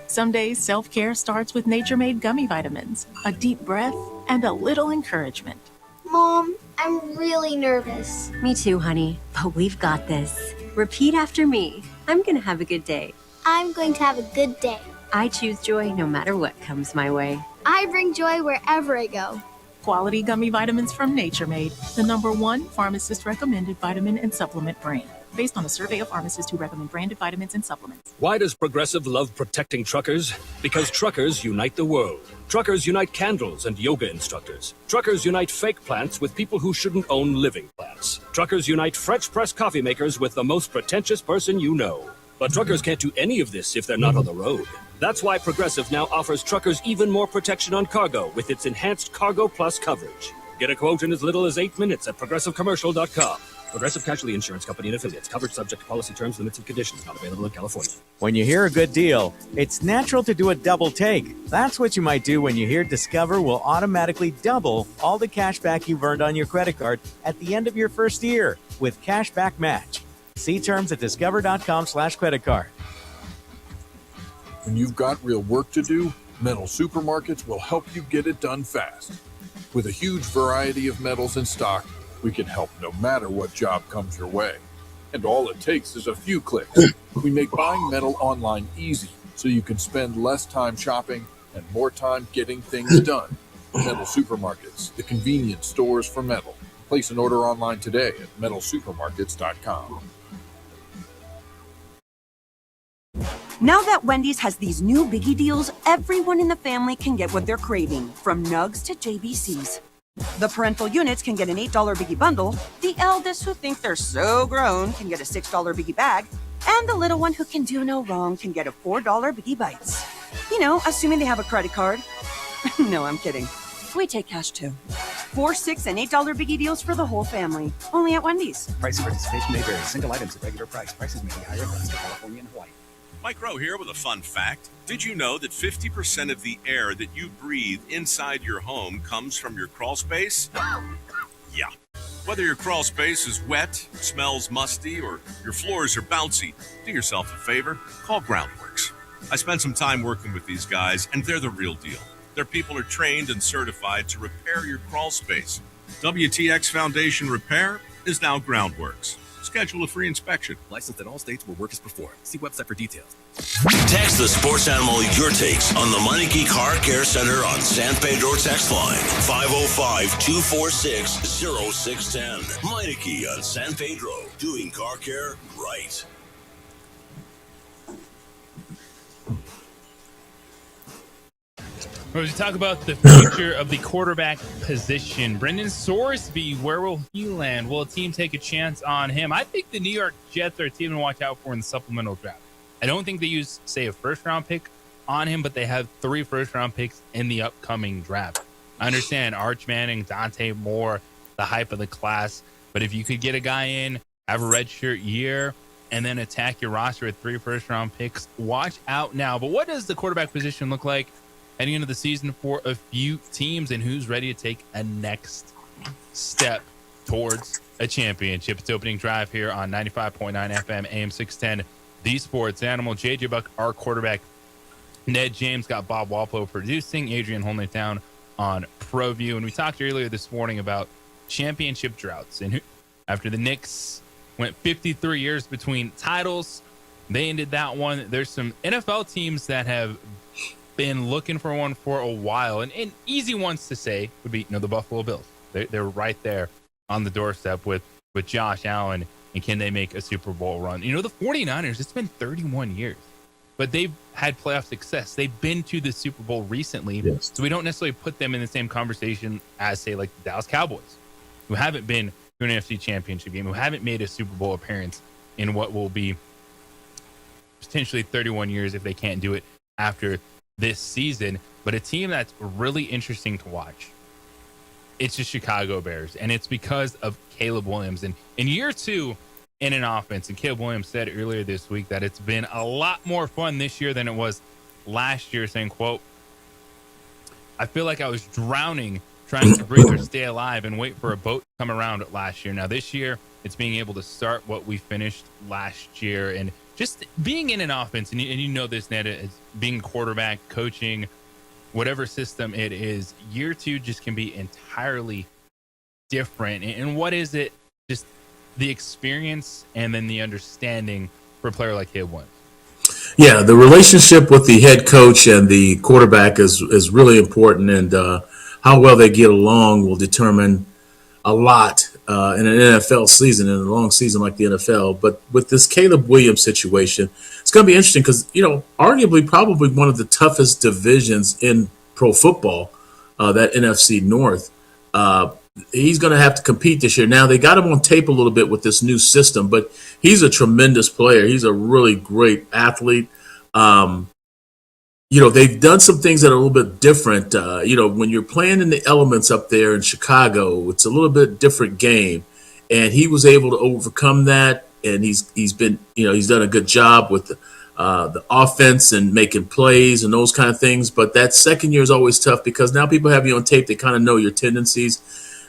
Some days self-care starts with Nature-Made gummy vitamins, a deep breath, and a little encouragement. Mom, I'm really nervous. Me too, honey, but we've got this. Repeat after me. I'm going to have a good day. I'm going to have a good day. I choose joy no matter what comes my way. I bring joy wherever I go. Quality gummy vitamins from Nature-Made, the #1 pharmacist-recommended vitamin and supplement brand. Based on a survey of pharmacists who recommend branded vitamins and supplements. Why does Progressive love protecting truckers? Because truckers unite the world. Truckers unite candles and yoga instructors. Truckers unite fake plants with people who shouldn't own living plants. Truckers unite French press coffee makers with the most pretentious person you know. But truckers can't do any of this if they're not on the road. That's why Progressive now offers truckers even more protection on cargo with its enhanced Cargo Plus coverage. Get a quote in as little as 8 minutes at progressivecommercial.com. Progressive Casualty Insurance Company and Affiliates. Coverage subject to policy terms, limits, and conditions. Not available in California. When you hear a good deal, it's natural to do a double take. That's what you might do when you hear Discover will automatically double all the cash back you've earned on your credit card at the end of your first year with Cashback Match. See terms at discover.com/creditcard. When you've got real work to do, Metal Supermarkets will help you get it done fast. With a huge variety of metals in stock, we can help no matter what job comes your way. And all it takes is a few clicks. We make buying metal online easy, so you can spend less time shopping and more time getting things done. Metal Supermarkets, the convenience stores for metal. Place an order online today at metalsupermarkets.com. Now that Wendy's has these new biggie deals, everyone in the family can get what they're craving, from nugs to JBCs. The parental units can get an $8 biggie bundle, the eldest who think they're so grown can get a $6 biggie bag, and the little one who can do no wrong can get a $4 biggie bites. You know, assuming they have a credit card. No, I'm kidding. We take cash too. $4, $6, and $8 biggie deals for the whole family. Only at Wendy's. Price and participation may vary. Single items at regular price. Prices may be higher in California and Hawaii. Mike Rowe here with a fun fact. Did you know that 50% of the air that you breathe inside your home comes from your crawl space? Yeah. Whether your crawl space is wet, smells musty, or your floors are bouncy, do yourself a favor, call Groundworks. I spent some time working with these guys, and they're the real deal. Their people are trained and certified to repair your crawl space. WTX Foundation Repair is now Groundworks. Schedule a free inspection. Licensed in all states where work is performed. See website for details. Text the sports animal your takes on the Meineke Car Care Center on San Pedro text line 505-246-0610. Meineke on San Pedro, doing car care right. As we talk about the future of the quarterback position, Brendan Sorsby, where will he land? Will a team take a chance on him? I think the New York Jets are a team to watch out for in the supplemental draft. I don't think they use, say, a first-round pick on him, but they have 3 first-round picks in the upcoming draft. I understand Arch Manning, Dante Moore, the hype of the class, but if you could get a guy in, have a redshirt year, and then attack your roster with 3 first-round picks, watch out now. But what does the quarterback position look like heading into the season for a few teams, and who's ready to take a next step towards a championship? It's opening drive here on 95.9 FM, AM 610, The Sports Animal. JJ Buck, our quarterback. Ned James got Bob Walpo producing, Adrian Holner down on ProView. And we talked earlier this morning about championship droughts. And after the Knicks went 53 years between titles, they ended that one. There's some NFL teams that have been looking for one for a while, and easy ones to say would be, the Buffalo Bills. They're right there on the doorstep with Josh Allen, and can they make a Super Bowl run? The 49ers, it's been 31 years, but they've had playoff success. They've been to the Super Bowl recently, yes. So we don't necessarily put them in the same conversation as, say, like the Dallas Cowboys, who haven't been to an NFC Championship game, who haven't made a Super Bowl appearance in what will be potentially 31 years if they can't do it after this season. But a team that's really interesting to watch, it's the Chicago Bears, and it's because of Caleb Williams. And in year 2 in an offense, and Caleb Williams said earlier this week that it's been a lot more fun this year than it was last year, saying, quote, "I feel like I was drowning trying to breathe or stay alive and wait for a boat to come around last year. Now this year, it's being able to start what we finished last year." And just being in an offense, and you know this, Ned, as being quarterback, coaching, whatever system it is, year 2 just can be entirely different. And what is it? Just the experience and then the understanding for a player like Caleb Williams. Yeah, the relationship with the head coach and the quarterback is really important, and how well they get along will determine a lot in an NFL season, in a long season like the NFL. But with this Caleb Williams situation, it's going to be interesting because, arguably probably one of the toughest divisions in pro football, that NFC North. He's going to have to compete this year. Now, they got him on tape a little bit with this new system, but he's a tremendous player. He's a really great athlete. They've done some things that are a little bit different. When you're playing in the elements up there in Chicago, it's a little bit different game. And he was able to overcome that. And he's been, he's done a good job with the offense and making plays and those kind of things. But that second year is always tough because now people have you on tape. They kind of know your tendencies.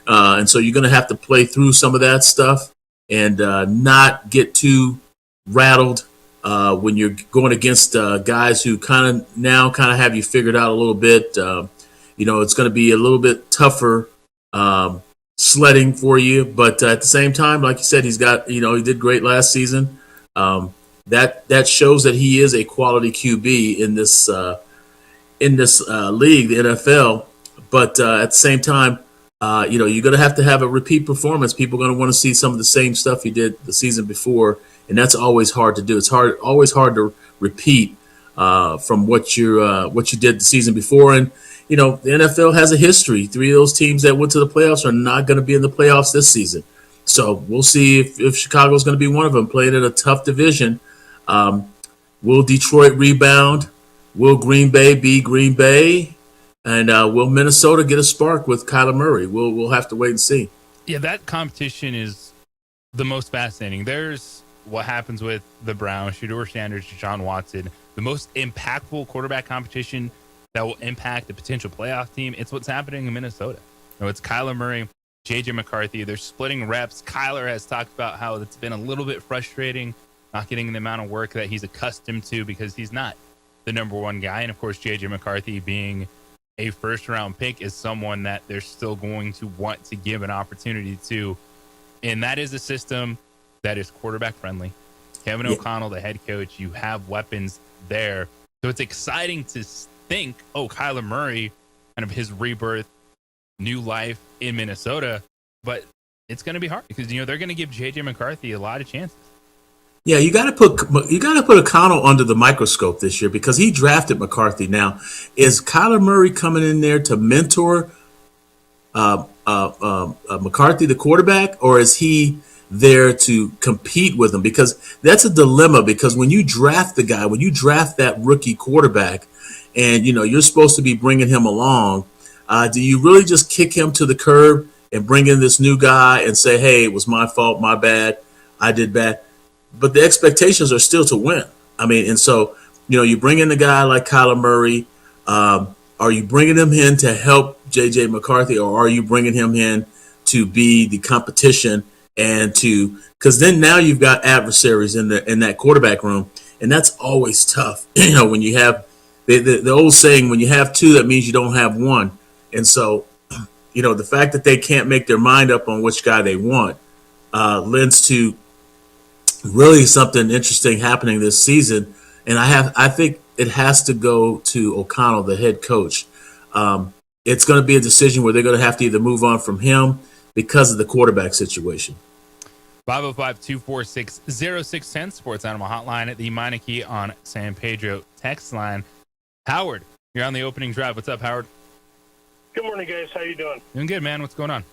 And so you're going to have to play through some of that stuff. and not get too rattled when you're going against guys who kind of have you figured out a little bit. It's going to be a little bit tougher sledding for you, but at the same time, like you said, he did great last season. That shows that he is a quality QB in this league, the NFL. But at the same time, you're going to have a repeat performance. People are going to want to see some of the same stuff he did the season before, and that's always hard to do. It's always hard to repeat from what you did the season before. And the NFL has a history. 3 of those teams that went to the playoffs are not going to be in the playoffs this season. So we'll see if Chicago's going to be one of them, playing in a tough division. Will Detroit rebound? Will Green Bay be Green Bay? And will Minnesota get a spark with Kyler Murray? We'll have to wait and see. Yeah, that competition is the most fascinating. There's what happens with the Browns, Shedeur Sanders, Deshaun Watson, the most impactful quarterback competition that will impact a potential playoff team. It's what's happening in Minnesota. It's Kyler Murray, J.J. McCarthy. They're splitting reps. Kyler has talked about how it's been a little bit frustrating, not getting the amount of work that he's accustomed to because he's not the number one guy. And, of course, J.J. McCarthy being a first-round pick is someone that they're still going to want to give an opportunity to. And that is a system that is quarterback-friendly. Kevin O'Connell, the head coach, you have weapons there. So it's exciting to think, Kyler Murray, kind of his rebirth, new life in Minnesota. But it's going to be hard because, they're going to give J.J. McCarthy a lot of chances. Yeah, you got to put O'Connell under the microscope this year because he drafted McCarthy. Now, is Kyler Murray coming in there to mentor McCarthy, the quarterback, or is he there to compete with him? Because that's a dilemma. Because when you draft the guy, when you draft that rookie quarterback, and you're supposed to be bringing him along, do you really just kick him to the curb and bring in this new guy and say, "Hey, it was my fault, my bad, I did bad"? But the expectations are still to win. And so, you bring in a guy like Kyler Murray. Are you bringing him in to help J.J. McCarthy, or are you bringing him in to be the competition because then now you've got adversaries in that quarterback room, and that's always tough. When you have the old saying, when you have 2, that means you don't have 1. And so, the fact that they can't make their mind up on which guy they want lends to really something interesting happening this season. And I think it has to go to O'Connell, the head coach. It's going to be a decision where they're going to have to either move on from him because of the quarterback situation. 505-246-0610, Sports Animal Hotline at the Meineke on San Pedro text line. Howard, you're on the opening drive. What's up, Howard? Good morning, guys. How you doing? Doing good, man. What's going on?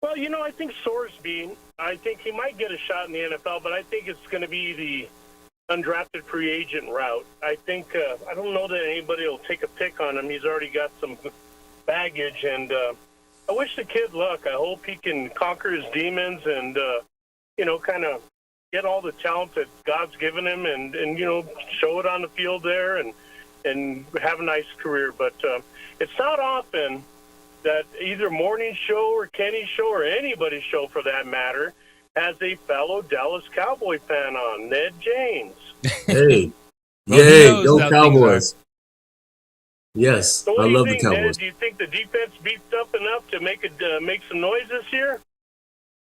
Well, I think Sorsby, I think he might get a shot in the NFL, but I think it's going to be the undrafted free agent route. I think, I don't know that anybody will take a pick on him. He's already got some baggage, and I wish the kid luck. I hope he can conquer his demons and, kind of get all the talent that God's given him and show it on the field there and have a nice career. But it's not often that either Morning Show or Kenny's Show or anybody's show for that matter has a fellow Dallas Cowboy fan on, Ned James. Hey, yay, go Cowboys. Yes, so I love the Cowboys. Ned, do you think the defense beefed up enough to make some noise this year?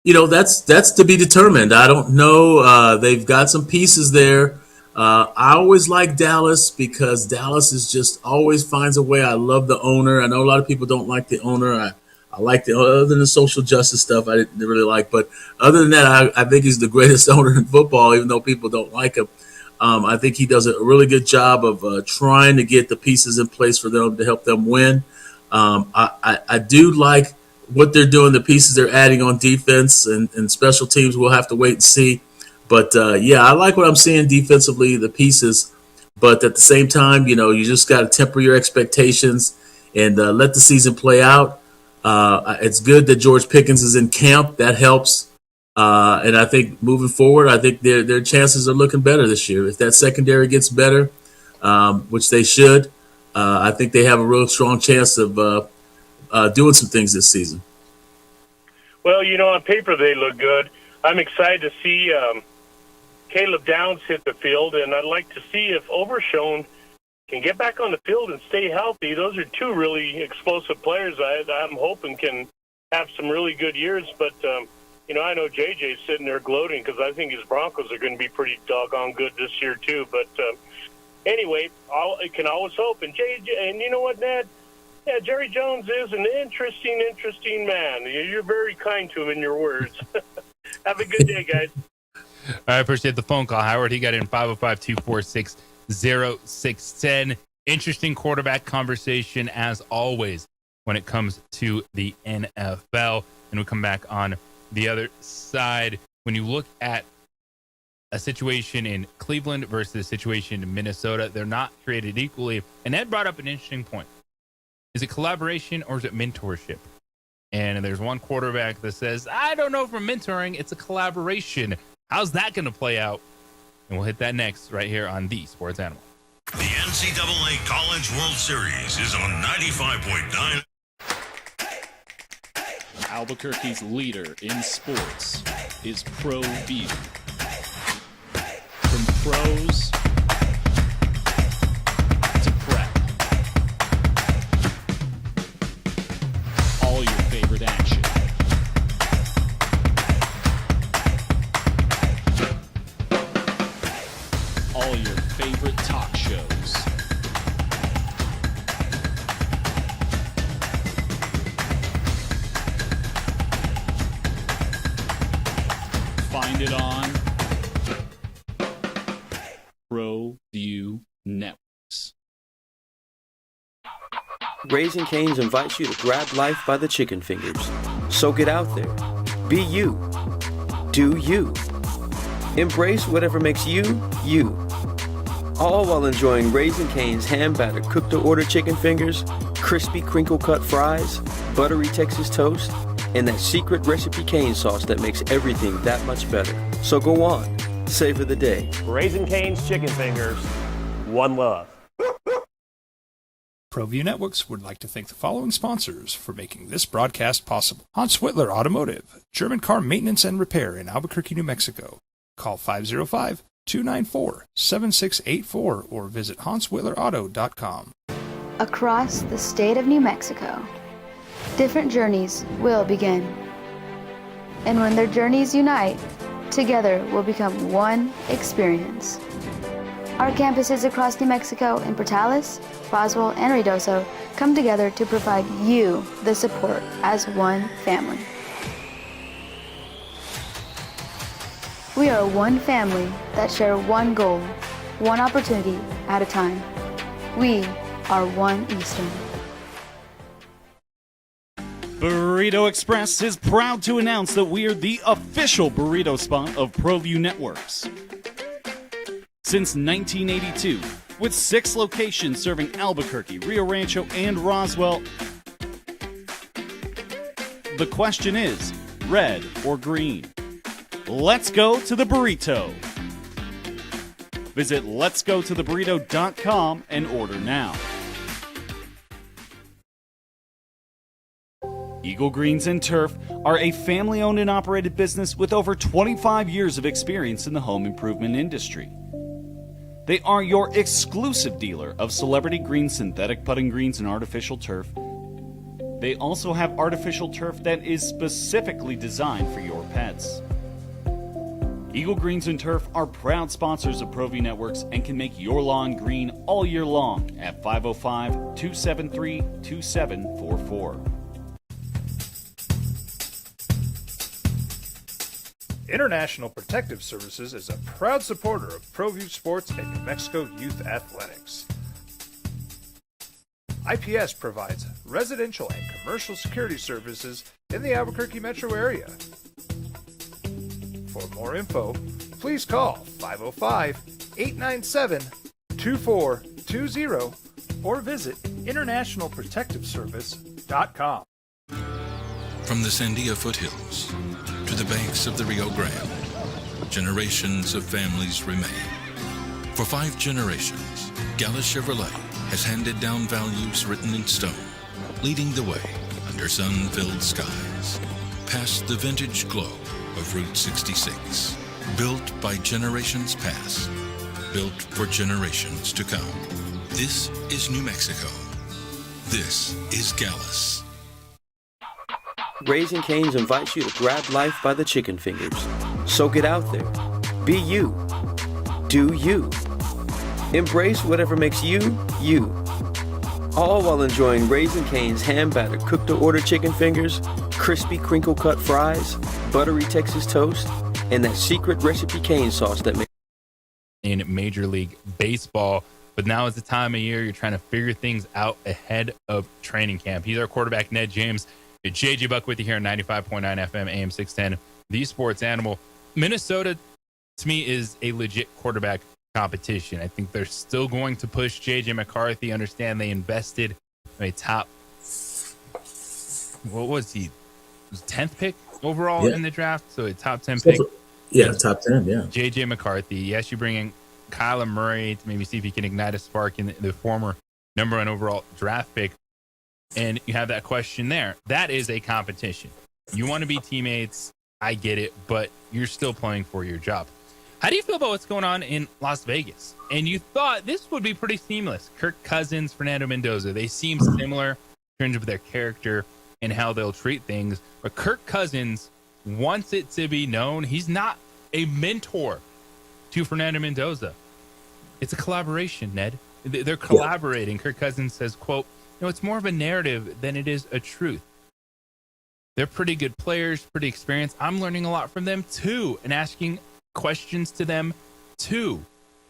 That's to be determined. I don't know. They've got some pieces there. I always like Dallas because Dallas is just always finds a way. I love the owner. I know a lot of people don't like the owner. I like other than the social justice stuff I didn't really like. But other than that, I think he's the greatest owner in football, even though people don't like him. I think he does a really good job of trying to get the pieces in place for them to help them win. I do like what they're doing, the pieces they're adding on defense and special teams. We'll have to wait and see. But, I like what I'm seeing defensively, the pieces. But at the same time, you just got to temper your expectations and let the season play out. It's good that George Pickens is in camp. That helps. And I think moving forward, I think their chances are looking better this year. If that secondary gets better, which they should, I think they have a real strong chance of doing some things this season. Well, on paper they look good. I'm excited to see Caleb Downs hit the field, and I'd like to see if Overshown can get back on the field and stay healthy. Those are two really explosive players I'm hoping can have some really good years. But, I know JJ's sitting there gloating because I think his Broncos are going to be pretty doggone good this year too. But anyway, I can always hope. And JJ, and you know what, Ned? Yeah, Jerry Jones is an interesting man. You're very kind to him in your words. Have a good day, guys. I appreciate the phone call, Howard. He got in 505-246-0610. Interesting quarterback conversation, as always, when it comes to the NFL. And we'll come back on the other side. When you look at a situation in Cleveland versus a situation in Minnesota, they're not created equally. And Ed brought up an interesting point. Is it collaboration or is it mentorship? And there's one quarterback that says, I don't know if we're mentoring, it's a collaboration. How's that going to play out? And we'll hit that next right here on The Sports Animal. The NCAA College World Series is on 95.9. Albuquerque's leader in sports is Pro View. From pros to prep. All your favorite action. All your favorite talk shows. Find it on Pro View Networks. Raising Cane's invites you to grab life by the chicken fingers. So get out there. Be you. Do you. Embrace whatever makes you, you. All while enjoying Raising Cane's hand-battered cooked-to-order chicken fingers, crispy crinkle-cut fries, buttery Texas toast, and that secret recipe cane sauce that makes everything that much better. So go on, savor the day. Raising Cane's chicken fingers, one love. ProView Networks would like to thank the following sponsors for making this broadcast possible. Hans Whitler Automotive, German car maintenance and repair in Albuquerque, New Mexico. Call 505-294-7684 or visit HansWhitlerAuto.com. Across the state of New Mexico, different journeys will begin. And when their journeys unite, together will become one experience. Our campuses across New Mexico in Portales, Roswell, and Ruidoso come together to provide you the support as one family. We are one family that share one goal, one opportunity at a time. We are One Eastern. Burrito Express is proud to announce that we are the official burrito spot of ProView Networks. Since 1982, with 6 locations serving Albuquerque, Rio Rancho, and Roswell, the question is, red or green? Let's go to the burrito. Visit letsgototheburrito.com and order now. Eagle Greens and Turf are a family-owned and operated business with over 25 years of experience in the home improvement industry. They are your exclusive dealer of celebrity green, synthetic putting greens, and artificial turf. They also have artificial turf that is specifically designed for your pets. Eagle Greens and Turf are proud sponsors of ProView Networks and can make your lawn green all year long at 505-273-2744. International Protective Services is a proud supporter of ProView Sports and New Mexico Youth Athletics. IPS provides residential and commercial security services in the Albuquerque metro area. For more info, please call 505-897-2420 or visit internationalprotectiveservice.com. From the Sandia foothills to the banks of the Rio Grande, generations of families remain. For 5 generations, Gallus Chevrolet has handed down values written in stone, leading the way under sun-filled skies, past the vintage glow of Route 66. Built by generations past, built for generations to come. This is New Mexico. This is Gallus. Raising Cane's invites you to grab life by the chicken fingers. So get out there. Be you. Do you. Embrace whatever makes you, you. All while enjoying Raising Cane's hand-battered cooked-to-order chicken fingers, crispy crinkle-cut fries, buttery Texas toast, and that secret recipe cane sauce that makes in Major League Baseball. But now is the time of year you're trying to figure things out ahead of training camp. He's our quarterback, Ned James. JJ Buck with you here on 95.9 FM, AM 610, the Sports Animal. Minnesota, to me, is a legit quarterback competition. I think they're still going to push JJ McCarthy. Understand they invested a top, what was he? It was 10th pick overall in the draft. So a top 10 pick. Yeah, top 10, yeah. JJ McCarthy. Yes, you bring in Kyler Murray to maybe see if he can ignite a spark in the former number 1 overall draft pick. And you have that question there. That is a competition. You want to be teammates. I get it, but you're still playing for your job. How do you feel about what's going on in Las Vegas? And you thought this would be pretty seamless. Kirk Cousins, Fernando Mendoza, they seem similar in terms of their character and how they'll treat things. But Kirk Cousins wants it to be known he's not a mentor to Fernando Mendoza. It's a collaboration, Ned. They're collaborating. Kirk Cousins says, quote, it's more of a narrative than it is a truth. They're pretty good players, pretty experienced. I'm learning a lot from them too and asking questions to them too.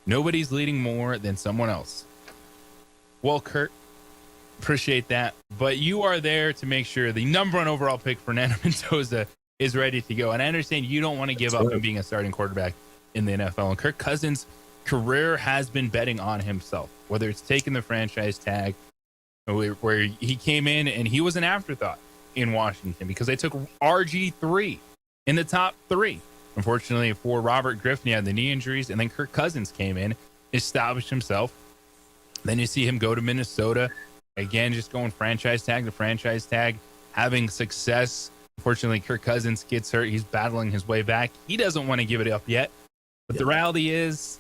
Nobody's leading more than someone else. Well, Kurt, appreciate that. But you are there to make sure the number 1 overall pick, Fernando Mendoza, is ready to go. And I understand you don't want to give up on being a starting quarterback in the NFL. And Kirk Cousins' career has been betting on himself, whether it's taking the franchise tag, where he came in and he was an afterthought in Washington because they took RG3 in the top 3. Unfortunately for Robert Griffin, he had the knee injuries, and then Kirk Cousins came in, established himself. Then you see him go to Minnesota, again, just going franchise tag to franchise tag, having success. Unfortunately, Kirk Cousins gets hurt. He's battling his way back. He doesn't want to give it up yet. But the reality is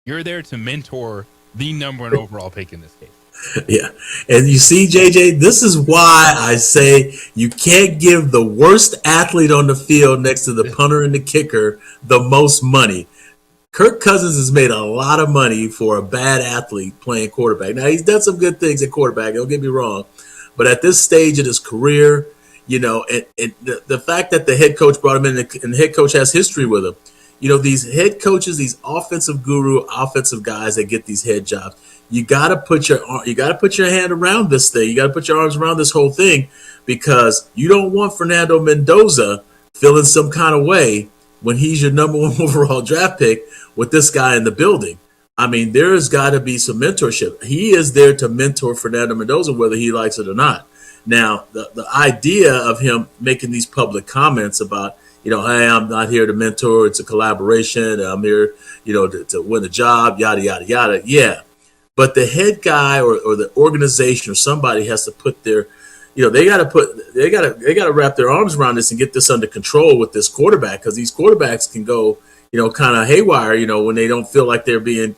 you're there to mentor the number 1 overall pick in this case. Yeah. And you see, JJ, this is why I say you can't give the worst athlete on the field next to the punter and the kicker the most money. Kirk Cousins has made a lot of money for a bad athlete playing quarterback. Now, he's done some good things at quarterback, don't get me wrong. But at this stage of his career, and the fact that the head coach brought him in and the head coach has history with him, these head coaches, these offensive offensive guys that get these head jobs, you got to put your hand around this thing. You got to put your arms around this whole thing because you don't want Fernando Mendoza feeling some kind of way when he's your number 1 overall draft pick with this guy in the building. I mean, there's got to be some mentorship. He is there to mentor Fernando Mendoza, whether he likes it or not. Now, the idea of him making these public comments about, hey, I'm not here to mentor. It's a collaboration. I'm here, to win the job, yada, yada, yada. Yeah. But the head guy or the organization or somebody has to put their, they got to wrap their arms around this and get this under control with this quarterback, because these quarterbacks can go, kind of haywire, when they don't feel like they're being,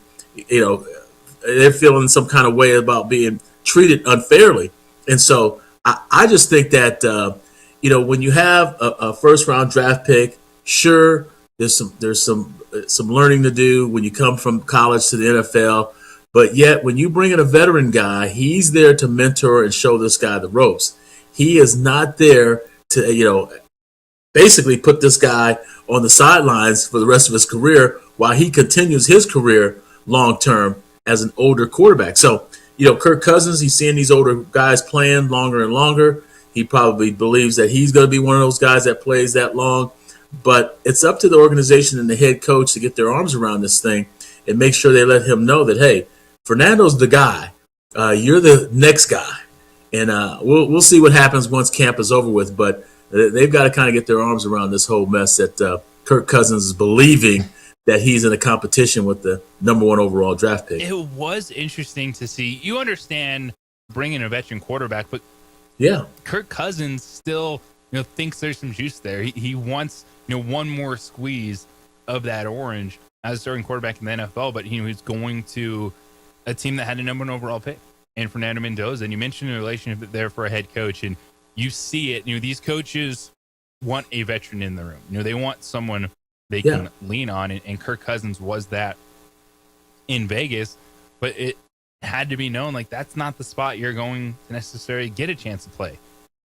they're feeling some kind of way about being treated unfairly. And so I just think that, when you have a first round draft pick, sure, there's some learning to do when you come from college to the NFL. But yet, when you bring in a veteran guy, he's there to mentor and show this guy the ropes. He is not there to, basically put this guy on the sidelines for the rest of his career while he continues his career long term as an older quarterback. So, Kirk Cousins, he's seeing these older guys playing longer and longer. He probably believes that he's going to be one of those guys that plays that long. But it's up to the organization and the head coach to get their arms around this thing and make sure they let him know that, hey, Fernando's the guy. You're the next guy. And we'll see what happens once camp is over with. But they've got to kind of get their arms around this whole mess that Kirk Cousins is believing that he's in a competition with the number 1 overall draft pick. It was interesting to see. You understand bringing a veteran quarterback, but yeah, Kirk Cousins still thinks there's some juice there. He wants, one more squeeze of that orange as a starting quarterback in the NFL, but he's going to a team that had a number 1 overall pick and Fernando Mendoza. And you mentioned the relationship there for a head coach, and you see it. These coaches want a veteran in the room. They want someone they can lean on, and Kirk Cousins was that in Vegas, but it had to be known, like, that's not the spot you're going to necessarily get a chance to play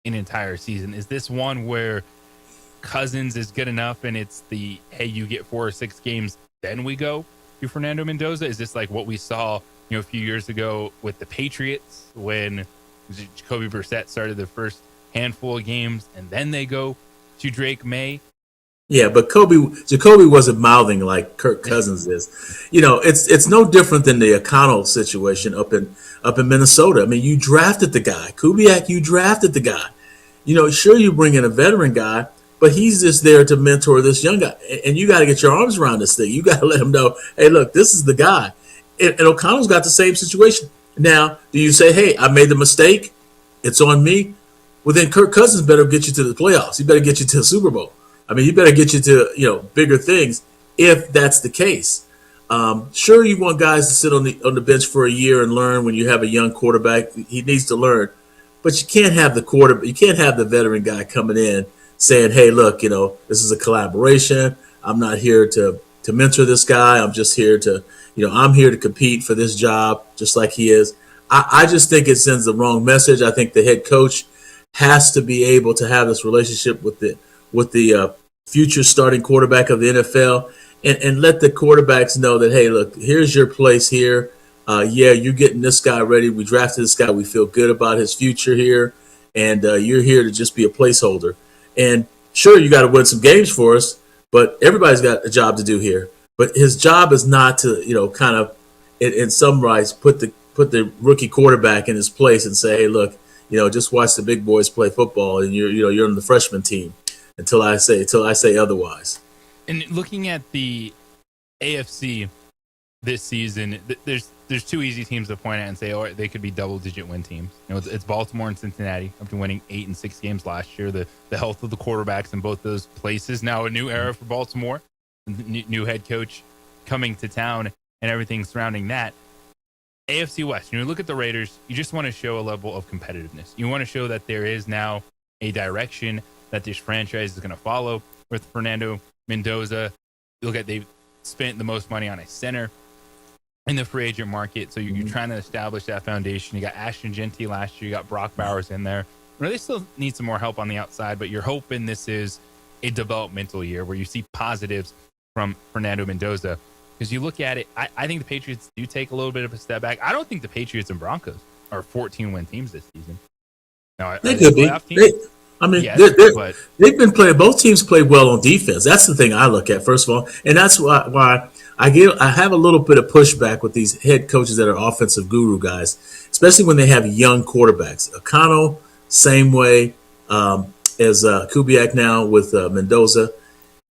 an entire season. Is this one where Cousins is good enough and it's the, hey, you get 4 or 6 games, then we go to Fernando Mendoza? Is this like what we saw, a few years ago with the Patriots when Jacoby Brissett started the first handful of games and then they go to Drake May? Yeah, but Jacoby wasn't mouthing like Kirk Cousins is. It's no different than the O'Connell situation up in Minnesota. I mean, you drafted the guy. Kubiak, you drafted the guy. Sure, you bring in a veteran guy, but he's just there to mentor this young guy. And you got to get your arms around this thing. You got to let him know, hey, look, this is the guy. And O'Connell's got the same situation. Now, do you say, hey, I made the mistake, it's on me? Well, then Kirk Cousins better get you to the playoffs. He better get you to the Super Bowl. I mean, he better get you to, bigger things if that's the case. Sure, you want guys to sit on the bench for a year and learn when you have a young quarterback. He needs to learn. But you can't have the veteran guy coming in saying, hey, look, this is a collaboration. I'm not here to mentor this guy. I'm just here to, I'm here to compete for this job, just like he is. I just think it sends the wrong message. I think the head coach has to be able to have this relationship with the future starting quarterback of the NFL and let the quarterbacks know that, hey, look, here's your place here. You're getting this guy ready. We drafted this guy. We feel good about his future here. And you're here to just be a placeholder. And sure, you got to win some games for us, but everybody's got a job to do here. But his job is not to, kind of, in some rights, put the rookie quarterback in his place and say, hey, look, just watch the big boys play football, and you're on the freshman team until I say otherwise. And looking at the AFC this season, there's 2 easy teams to point at and say, oh, they could be double-digit win teams. It's Baltimore and Cincinnati after winning 8 and 6 games last year. The health of the quarterbacks in both those places. Now a new era for Baltimore, new head coach coming to town, and everything surrounding that. AFC West, you look at the Raiders, you just want to show a level of competitiveness. You want to show that there is now a direction that this franchise is going to follow with Fernando Mendoza. Look at, they've spent the most money on a center in the free agent market, so you're trying to establish that foundation. You got Ashton Genty last year, you got Brock Bowers in there. They still need some more help on the outside, but you're hoping this is a developmental year where you see positives from Fernando Mendoza. Because you look at it, I think the Patriots do take a little bit of a step back. I don't think the Patriots and Broncos are 14-win teams this season. Now, they could be. They've been playing. Both teams play well on defense. That's the thing I look at, first of all, and that's why I have a little bit of pushback with these head coaches that are offensive guru guys, especially when they have young quarterbacks. O'Connell, same way as Kubiak now with Mendoza.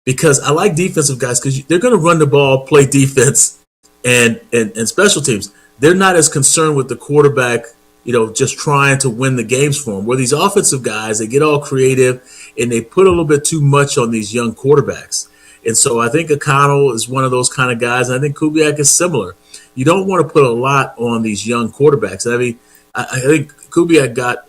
Because I like defensive guys because they're going to run the ball, play defense, and special teams. They're not as concerned with the quarterback, just trying to win the games for them. Where these offensive guys, they get all creative and they put a little bit too much on these young quarterbacks. And so I think O'Connell is one of those kind of guys, and I think Kubiak is similar. You don't want to put a lot on these young quarterbacks. I mean, I think Kubiak got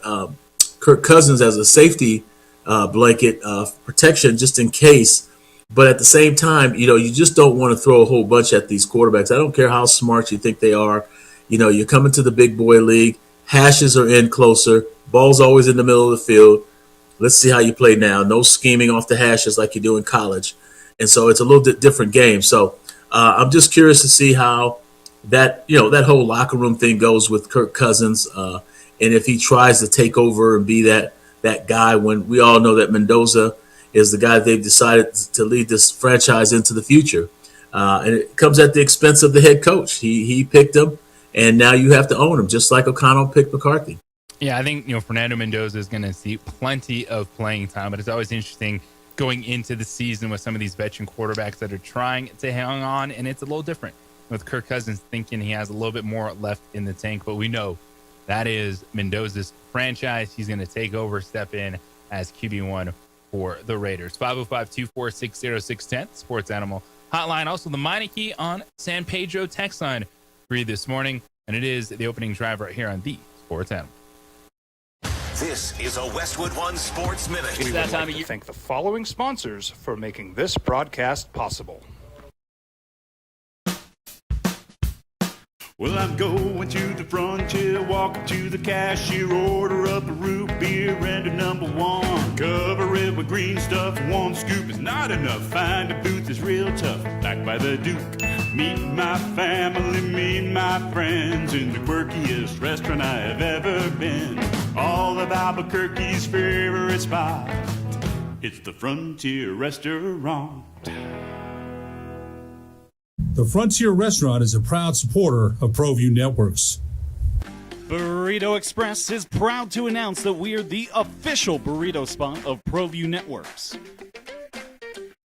Kirk Cousins as a safety blanket protection just in case. But at the same time, you just don't want to throw a whole bunch at these quarterbacks. I don't care how smart you think they are. You're coming to the big boy league. Hashes are in closer. Ball's always in the middle of the field. Let's see how you play now. No scheming off the hashes like you do in college. And so it's a little bit different game. So I'm just curious to see how that whole locker room thing goes with Kirk Cousins. And if he tries to take over and be that guy, when we all know that Mendoza is the guy they've decided to lead this franchise into the future. And it comes at the expense of the head coach. He picked him, and now you have to own him, just like O'Connell picked McCarthy. Yeah, I think Fernando Mendoza is going to see plenty of playing time, but it's always interesting going into the season with some of these veteran quarterbacks that are trying to hang on, and it's a little different with Kirk Cousins thinking he has a little bit more left in the tank, but we know that is Mendoza's franchise. He's going to take over, step in, as QB1 for the Raiders. 505-246-0610, Sports Animal Hotline. Also, the Meineke on San Pedro text line for you this morning. And it is the opening drive right here on the Sports Animal. This is a Westwood One Sports Minute. We would like to thank the following sponsors for making this broadcast possible. Well, I'm going to the frontier, walk up to the cashier, order up a root beer and a number one. Cover it with green stuff, one scoop is not enough. Find a booth is real tough, back by the Duke. Meet my family, meet my friends in the quirkiest restaurant I have ever been. All of Albuquerque's favorite spot, it's the Frontier Restaurant. The Frontier Restaurant is a proud supporter of ProView Networks. Burrito Express is proud to announce that we are the official burrito spot of ProView Networks.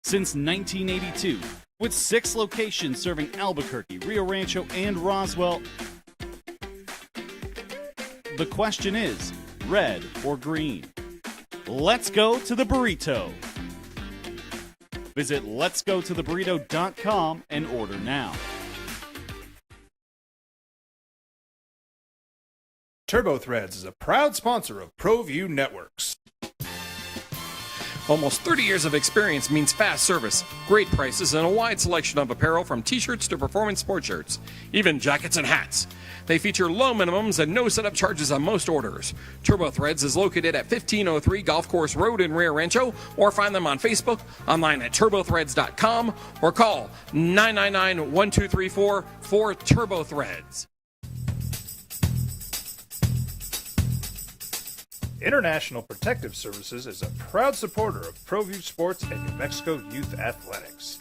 Since 1982, with 6 locations serving Albuquerque, Rio Rancho, and Roswell, the question is, red or green? Let's go to the burrito. Visit letsgototheburrito.com and order now. TurboThreads is a proud sponsor of ProView Networks. Almost 30 years of experience means fast service, great prices, and a wide selection of apparel from t-shirts to performance sports shirts, even jackets and hats. They feature low minimums and no setup charges on most orders. TurboThreads is located at 1503 Golf Course Road in Rio Rancho, or find them on Facebook, online at turbothreads.com, or call 999-1234 for TurboThreads. International Protective Services is a proud supporter of ProView Sports and New Mexico Youth Athletics.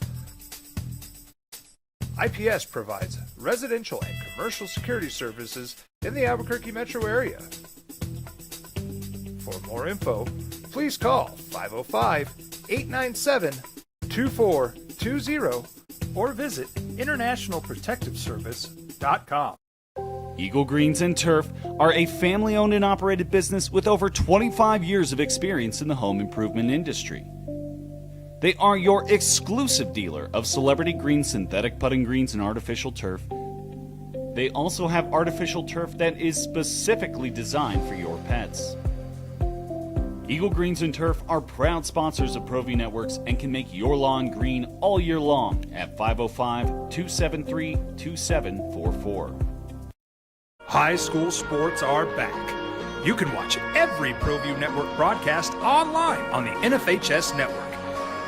IPS provides residential and commercial security services in the Albuquerque metro area. For more info, please call 505-897-2420 or visit internationalprotectiveservice.com. Eagle Greens and Turf are a family-owned and operated business with over 25 years of experience in the home improvement industry. They are your exclusive dealer of celebrity green, synthetic putting greens, and artificial turf. They also have artificial turf that is specifically designed for your pets. Eagle Greens and Turf are proud sponsors of ProView Networks and can make your lawn green all year long at 505-273-2744. High school sports are back. You can watch every ProView Network broadcast online on the NFHS network.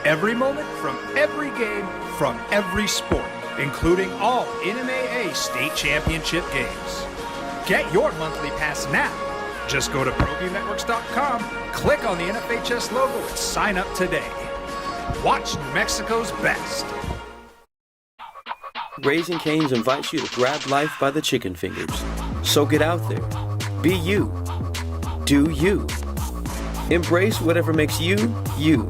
Every moment from every game from every sport, including all NMAA state championship games. Get your monthly pass now. Just go to ProViewNetworks.com, click on the NFHS logo, and sign up today. Watch New Mexico's best. Raising Cane's invites you to grab life by the chicken fingers. So get out there. Be you. Do you. Embrace whatever makes you, you.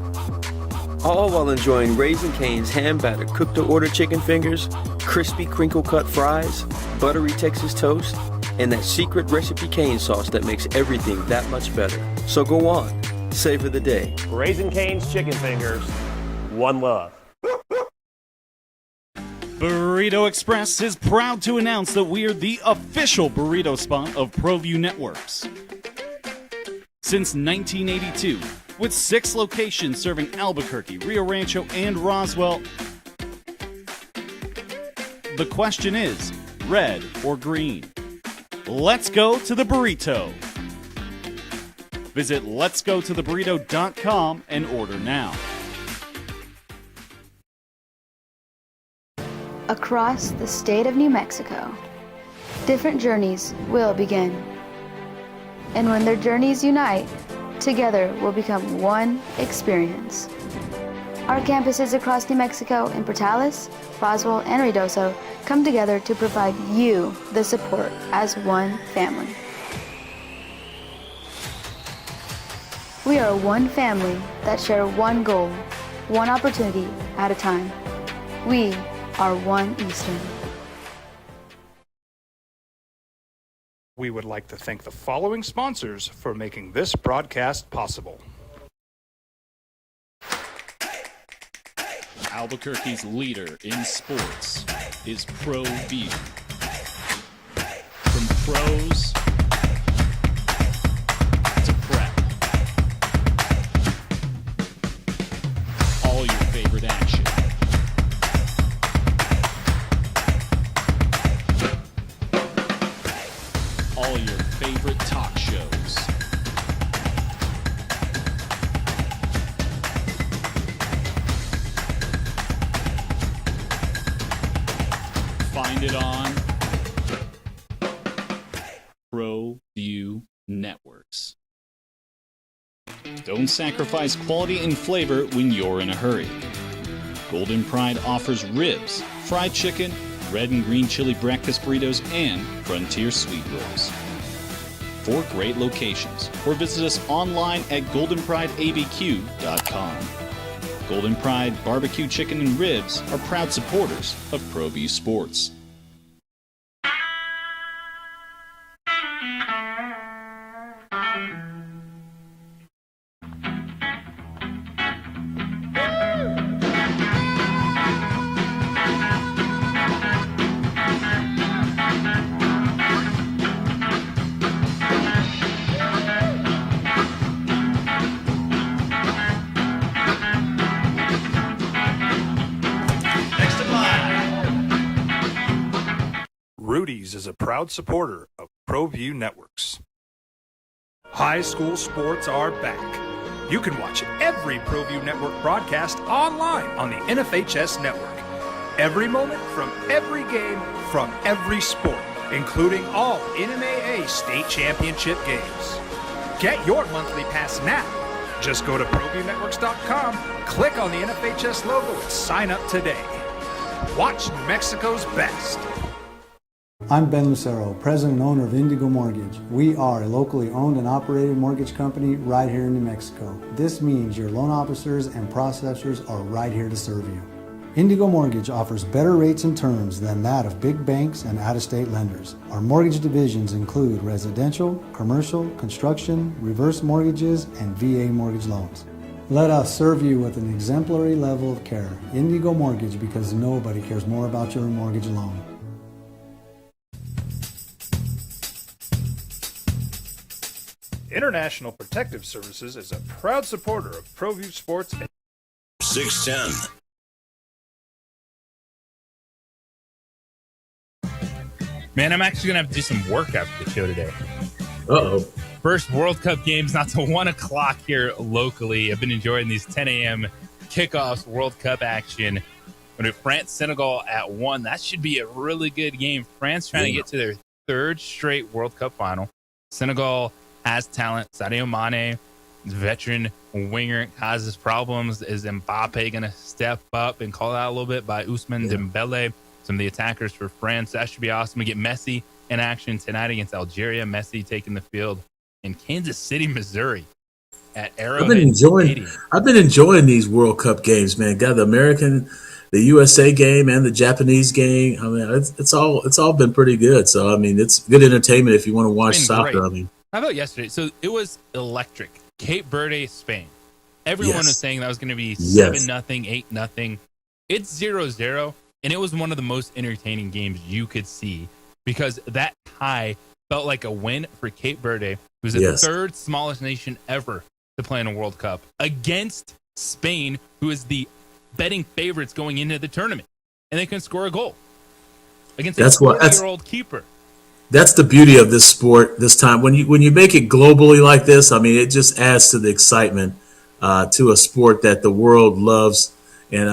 All while enjoying Raising Cane's hand-battered cooked-to-order chicken fingers, crispy crinkle-cut fries, buttery Texas toast, and that secret recipe cane sauce that makes everything that much better. So go on. Savor the day. Raising Cane's chicken fingers. One love. Burrito Express is proud to announce that we are the official burrito spot of ProView Networks. Since 1982, with 6 locations serving Albuquerque, Rio Rancho, and Roswell, the question is, red or green? Let's go to the burrito. Visit letsgototheburrito.com and order now. Across the state of New Mexico, different journeys will begin. And when their journeys unite, together will become one experience. Our campuses across New Mexico in Portales, Roswell, and Ruidoso come together to provide you the support as one family. We are one family that share one goal, one opportunity at a time. We are One Eastern. We would like to thank the following sponsors for making this broadcast possible. Albuquerque's leader in sports is ProView. From pros to prep, all your favorite action. All your favorite talk shows. Find it on ProView Networks. Don't sacrifice quality and flavor when you're in a hurry. Golden Pride offers ribs, fried chicken, red and green chili breakfast burritos, and frontier sweet rolls. 4 great locations, or visit us online at goldenprideabq.com. Golden Pride Barbecue Chicken and Ribs are proud supporters of ProView Sports. Rudy's is a proud supporter of ProView Networks. High school sports are back. You can watch every ProView Network broadcast online on the NFHS network. Every moment from every game from every sport, including all NMAA state championship games. Get your monthly pass now. Just go to ProViewNetworks.com, click on the NFHS logo, and sign up today. Watch New Mexico's best. I'm Ben Lucero, president and owner of Indigo Mortgage. We are a locally owned and operated mortgage company right here in New Mexico. This means your loan officers and processors are right here to serve you. Indigo Mortgage offers better rates and terms than that of big banks and out-of-state lenders. Our mortgage divisions include residential, commercial, construction, reverse mortgages, and VA mortgage loans. Let us serve you with an exemplary level of care. Indigo Mortgage, because nobody cares more about your mortgage loan. International Protective Services is a proud supporter of ProView Sports. 610. Man, I'm actually going to have to do some work after the show today. Uh-oh. First World Cup game's not till 1 o'clock here locally. I've been enjoying these 10 a.m. kickoffs, World Cup action. But France-Senegal at 1, that should be a really good game. France trying to get to their 3rd straight World Cup final. Senegal has talent. Sadio Mane, veteran winger, causes problems. Is Mbappe going to step up and call out a little bit by Ousmane Dembele? Some of the attackers for France. That should be awesome. We get Messi in action tonight against Algeria. Messi taking the field in Kansas City, Missouri at Arrowhead Stadium. I've been enjoying these World Cup games, man. Got the American, the USA game, and the Japanese game. I mean, it's all been pretty good. So I mean, it's good entertainment if you want to watch soccer. Great. I mean, how about yesterday? So it was electric. Cape Verde, Spain. Everyone was saying that was going to be 7-0, 8-0. It's 0-0, and it was one of the most entertaining games you could see because that tie felt like a win for Cape Verde, who's the 3rd smallest nation ever to play in a World Cup, against Spain, who is the betting favorites going into the tournament, and they can score a goal against a 40-year-old keeper. That's the beauty of this sport this time. When you make it globally like this, I mean, it just adds to the excitement to a sport that the world loves. And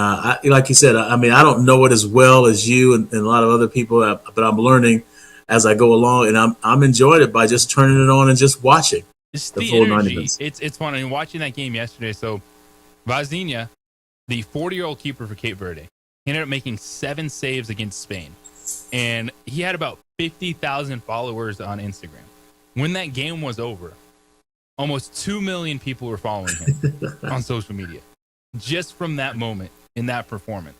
like you said, I mean, I don't know it as well as you and a lot of other people, but I'm learning as I go along, and I'm enjoying it by just turning it on and just watching. It's the full energy. 90 minutes. It's fun. I mean, watching that game yesterday. So Vazinha, the 40-year-old keeper for Cape Verde, he ended up making 7 saves against Spain, and he had about 50,000 followers on Instagram. When that game was over, almost 2 million people were following him on social media just from that moment in that performance.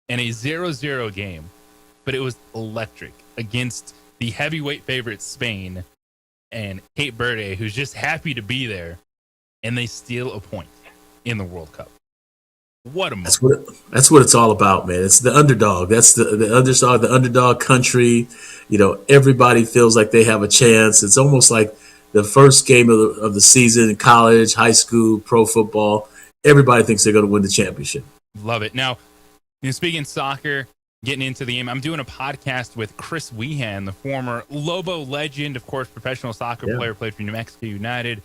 And a 0-0 game, but it was electric against the heavyweight favorite Spain and Cape Verde, who's just happy to be there, and they steal a point in the World Cup. What a moment. That's what it's all about, man. It's the underdog. That's the underdog country. Everybody feels like they have a chance. It's almost like the first game of the season in college, high school, pro football. Everybody thinks they're going to win the championship. Love it. Now, speaking soccer, getting into the game, I'm doing a podcast with Chris Wehan, the former Lobo legend, of course, professional soccer player, played for New Mexico United,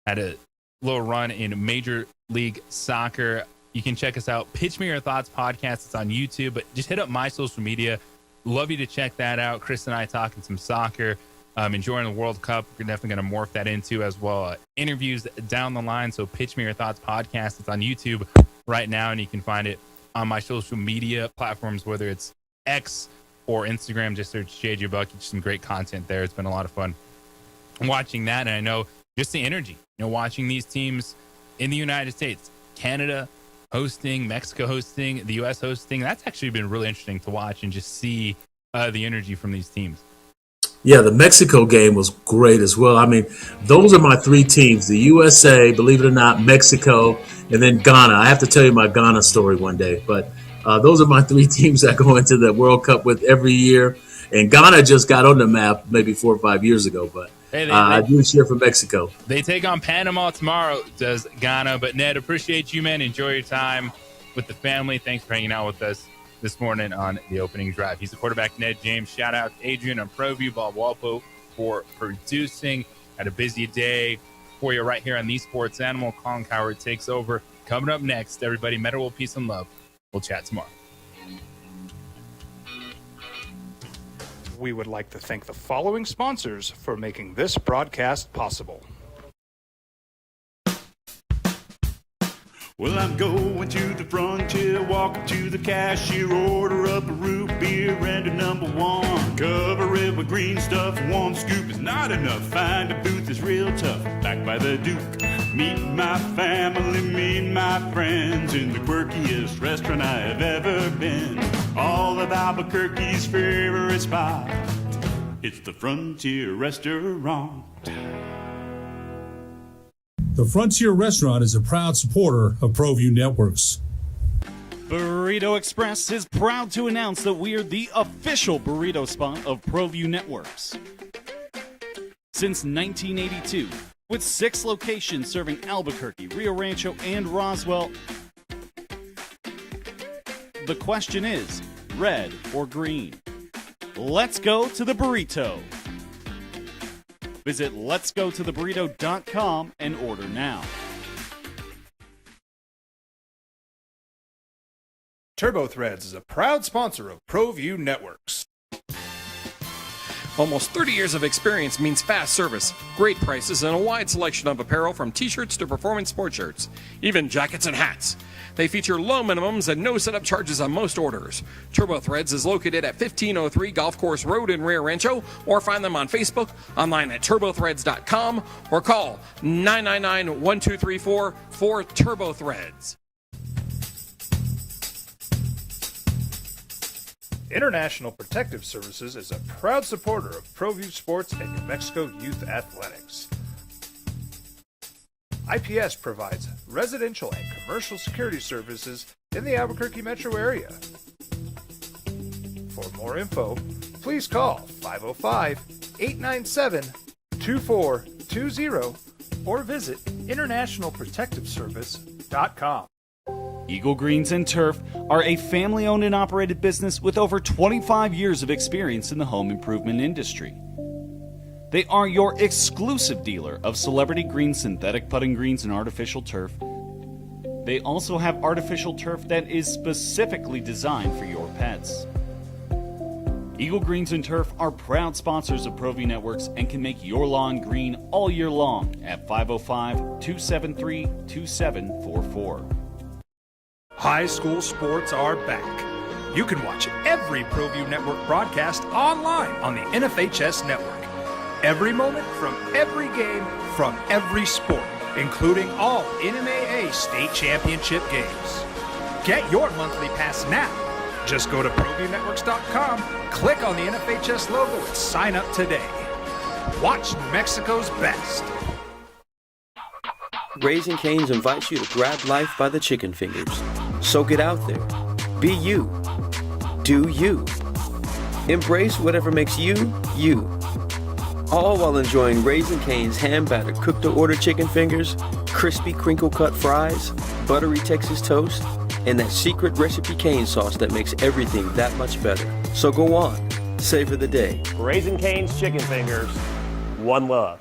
had a little run in Major League Soccer. You can check us out. Pitch Me Your Thoughts podcast. It's on YouTube, but just hit up my social media. Love you to check that out. Chris and I talking some soccer, enjoying the World Cup. We're definitely going to morph that into as well interviews down the line. So Pitch Me Your Thoughts podcast. It's on YouTube right now, and you can find it on my social media platforms, whether it's X or Instagram. Just search JJ Bucky. Just some great content there. It's been a lot of fun watching that, and I know just the energy. Watching these teams in the United States, Canada hosting, Mexico hosting, the U.S. hosting. That's actually been really interesting to watch and just see the energy from these teams. Yeah, the Mexico game was great as well. I mean, those are my three teams, the USA, believe it or not, Mexico, and then Ghana. I have to tell you my Ghana story one day, but those are my three teams that go into the World Cup with every year. And Ghana just got on the map maybe 4 or 5 years ago, but I do cheer for Mexico. They take on Panama tomorrow, does Ghana. But Ned, appreciate you, man. Enjoy your time with the family. Thanks for hanging out with us this morning on the opening drive. He's the quarterback, Ned James. Shout out to Adrian on ProView, Bob Walpo for producing. Had a busy day for you right here on The Sports Animal. Colin Cowherd takes over. Coming up next, everybody, Meta World Peace and Love. We'll chat tomorrow. We would like to thank the following sponsors for making this broadcast possible. Well, I'm going to the frontier, walking to the cashier, order up a root beer and a number one. Cover it with green stuff, one scoop is not enough. Find a booth is real tough, back by the Duke. Meet my family, meet my friends in the quirkiest restaurant I have ever been. All of Albuquerque's favorite spot, it's the Frontier Restaurant. The Frontier Restaurant is a proud supporter of ProView Networks. Burrito Express is proud to announce that we're the official burrito spot of ProView Networks. Since 1982, with 6 locations serving Albuquerque, Rio Rancho, and Roswell, the question is, red or green? Let's go to the burrito. Visit letsgototheburrito.com and order now. TurboThreads is a proud sponsor of ProView Networks. Almost 30 years of experience means fast service, great prices, and a wide selection of apparel from t-shirts to performance sport shirts, even jackets and hats. They feature low minimums and no setup charges on most orders. TurboThreads is located at 1503 Golf Course Road in Rio Rancho, or find them on Facebook, online at turbothreads.com, or call 999-1234 for TurboThreads. International Protective Services is a proud supporter of ProView Sports and New Mexico Youth Athletics. IPS provides residential and commercial security services in the Albuquerque metro area. For more info, please call 505-897-2420 or visit internationalprotectiveservice.com. Eagle Greens and Turf are a family-owned and operated business with over 25 years of experience in the home improvement industry. They are your exclusive dealer of celebrity green, synthetic putting greens, and artificial turf. They also have artificial turf that is specifically designed for your pets. Eagle Greens and Turf are proud sponsors of ProView Networks and can make your lawn green all year long at 505-273-2744. High school sports are back. You can watch every ProView Network broadcast online on the NFHS network. Every moment from every game from every sport, including all NMAA state championship games. Get your monthly pass now. Just go to ProViewNetworks.com, click on the NFHS logo, and sign up today. Watch Mexico's best. Raising Cane's invites you to grab life by the chicken fingers. So get out there. Be you. Do you. Embrace whatever makes you, you. All while enjoying Raising Cane's hand-battered cooked-to-order chicken fingers, crispy crinkle-cut fries, buttery Texas toast, and that secret recipe cane sauce that makes everything that much better. So go on, savor the day. Raising Cane's chicken fingers, one love.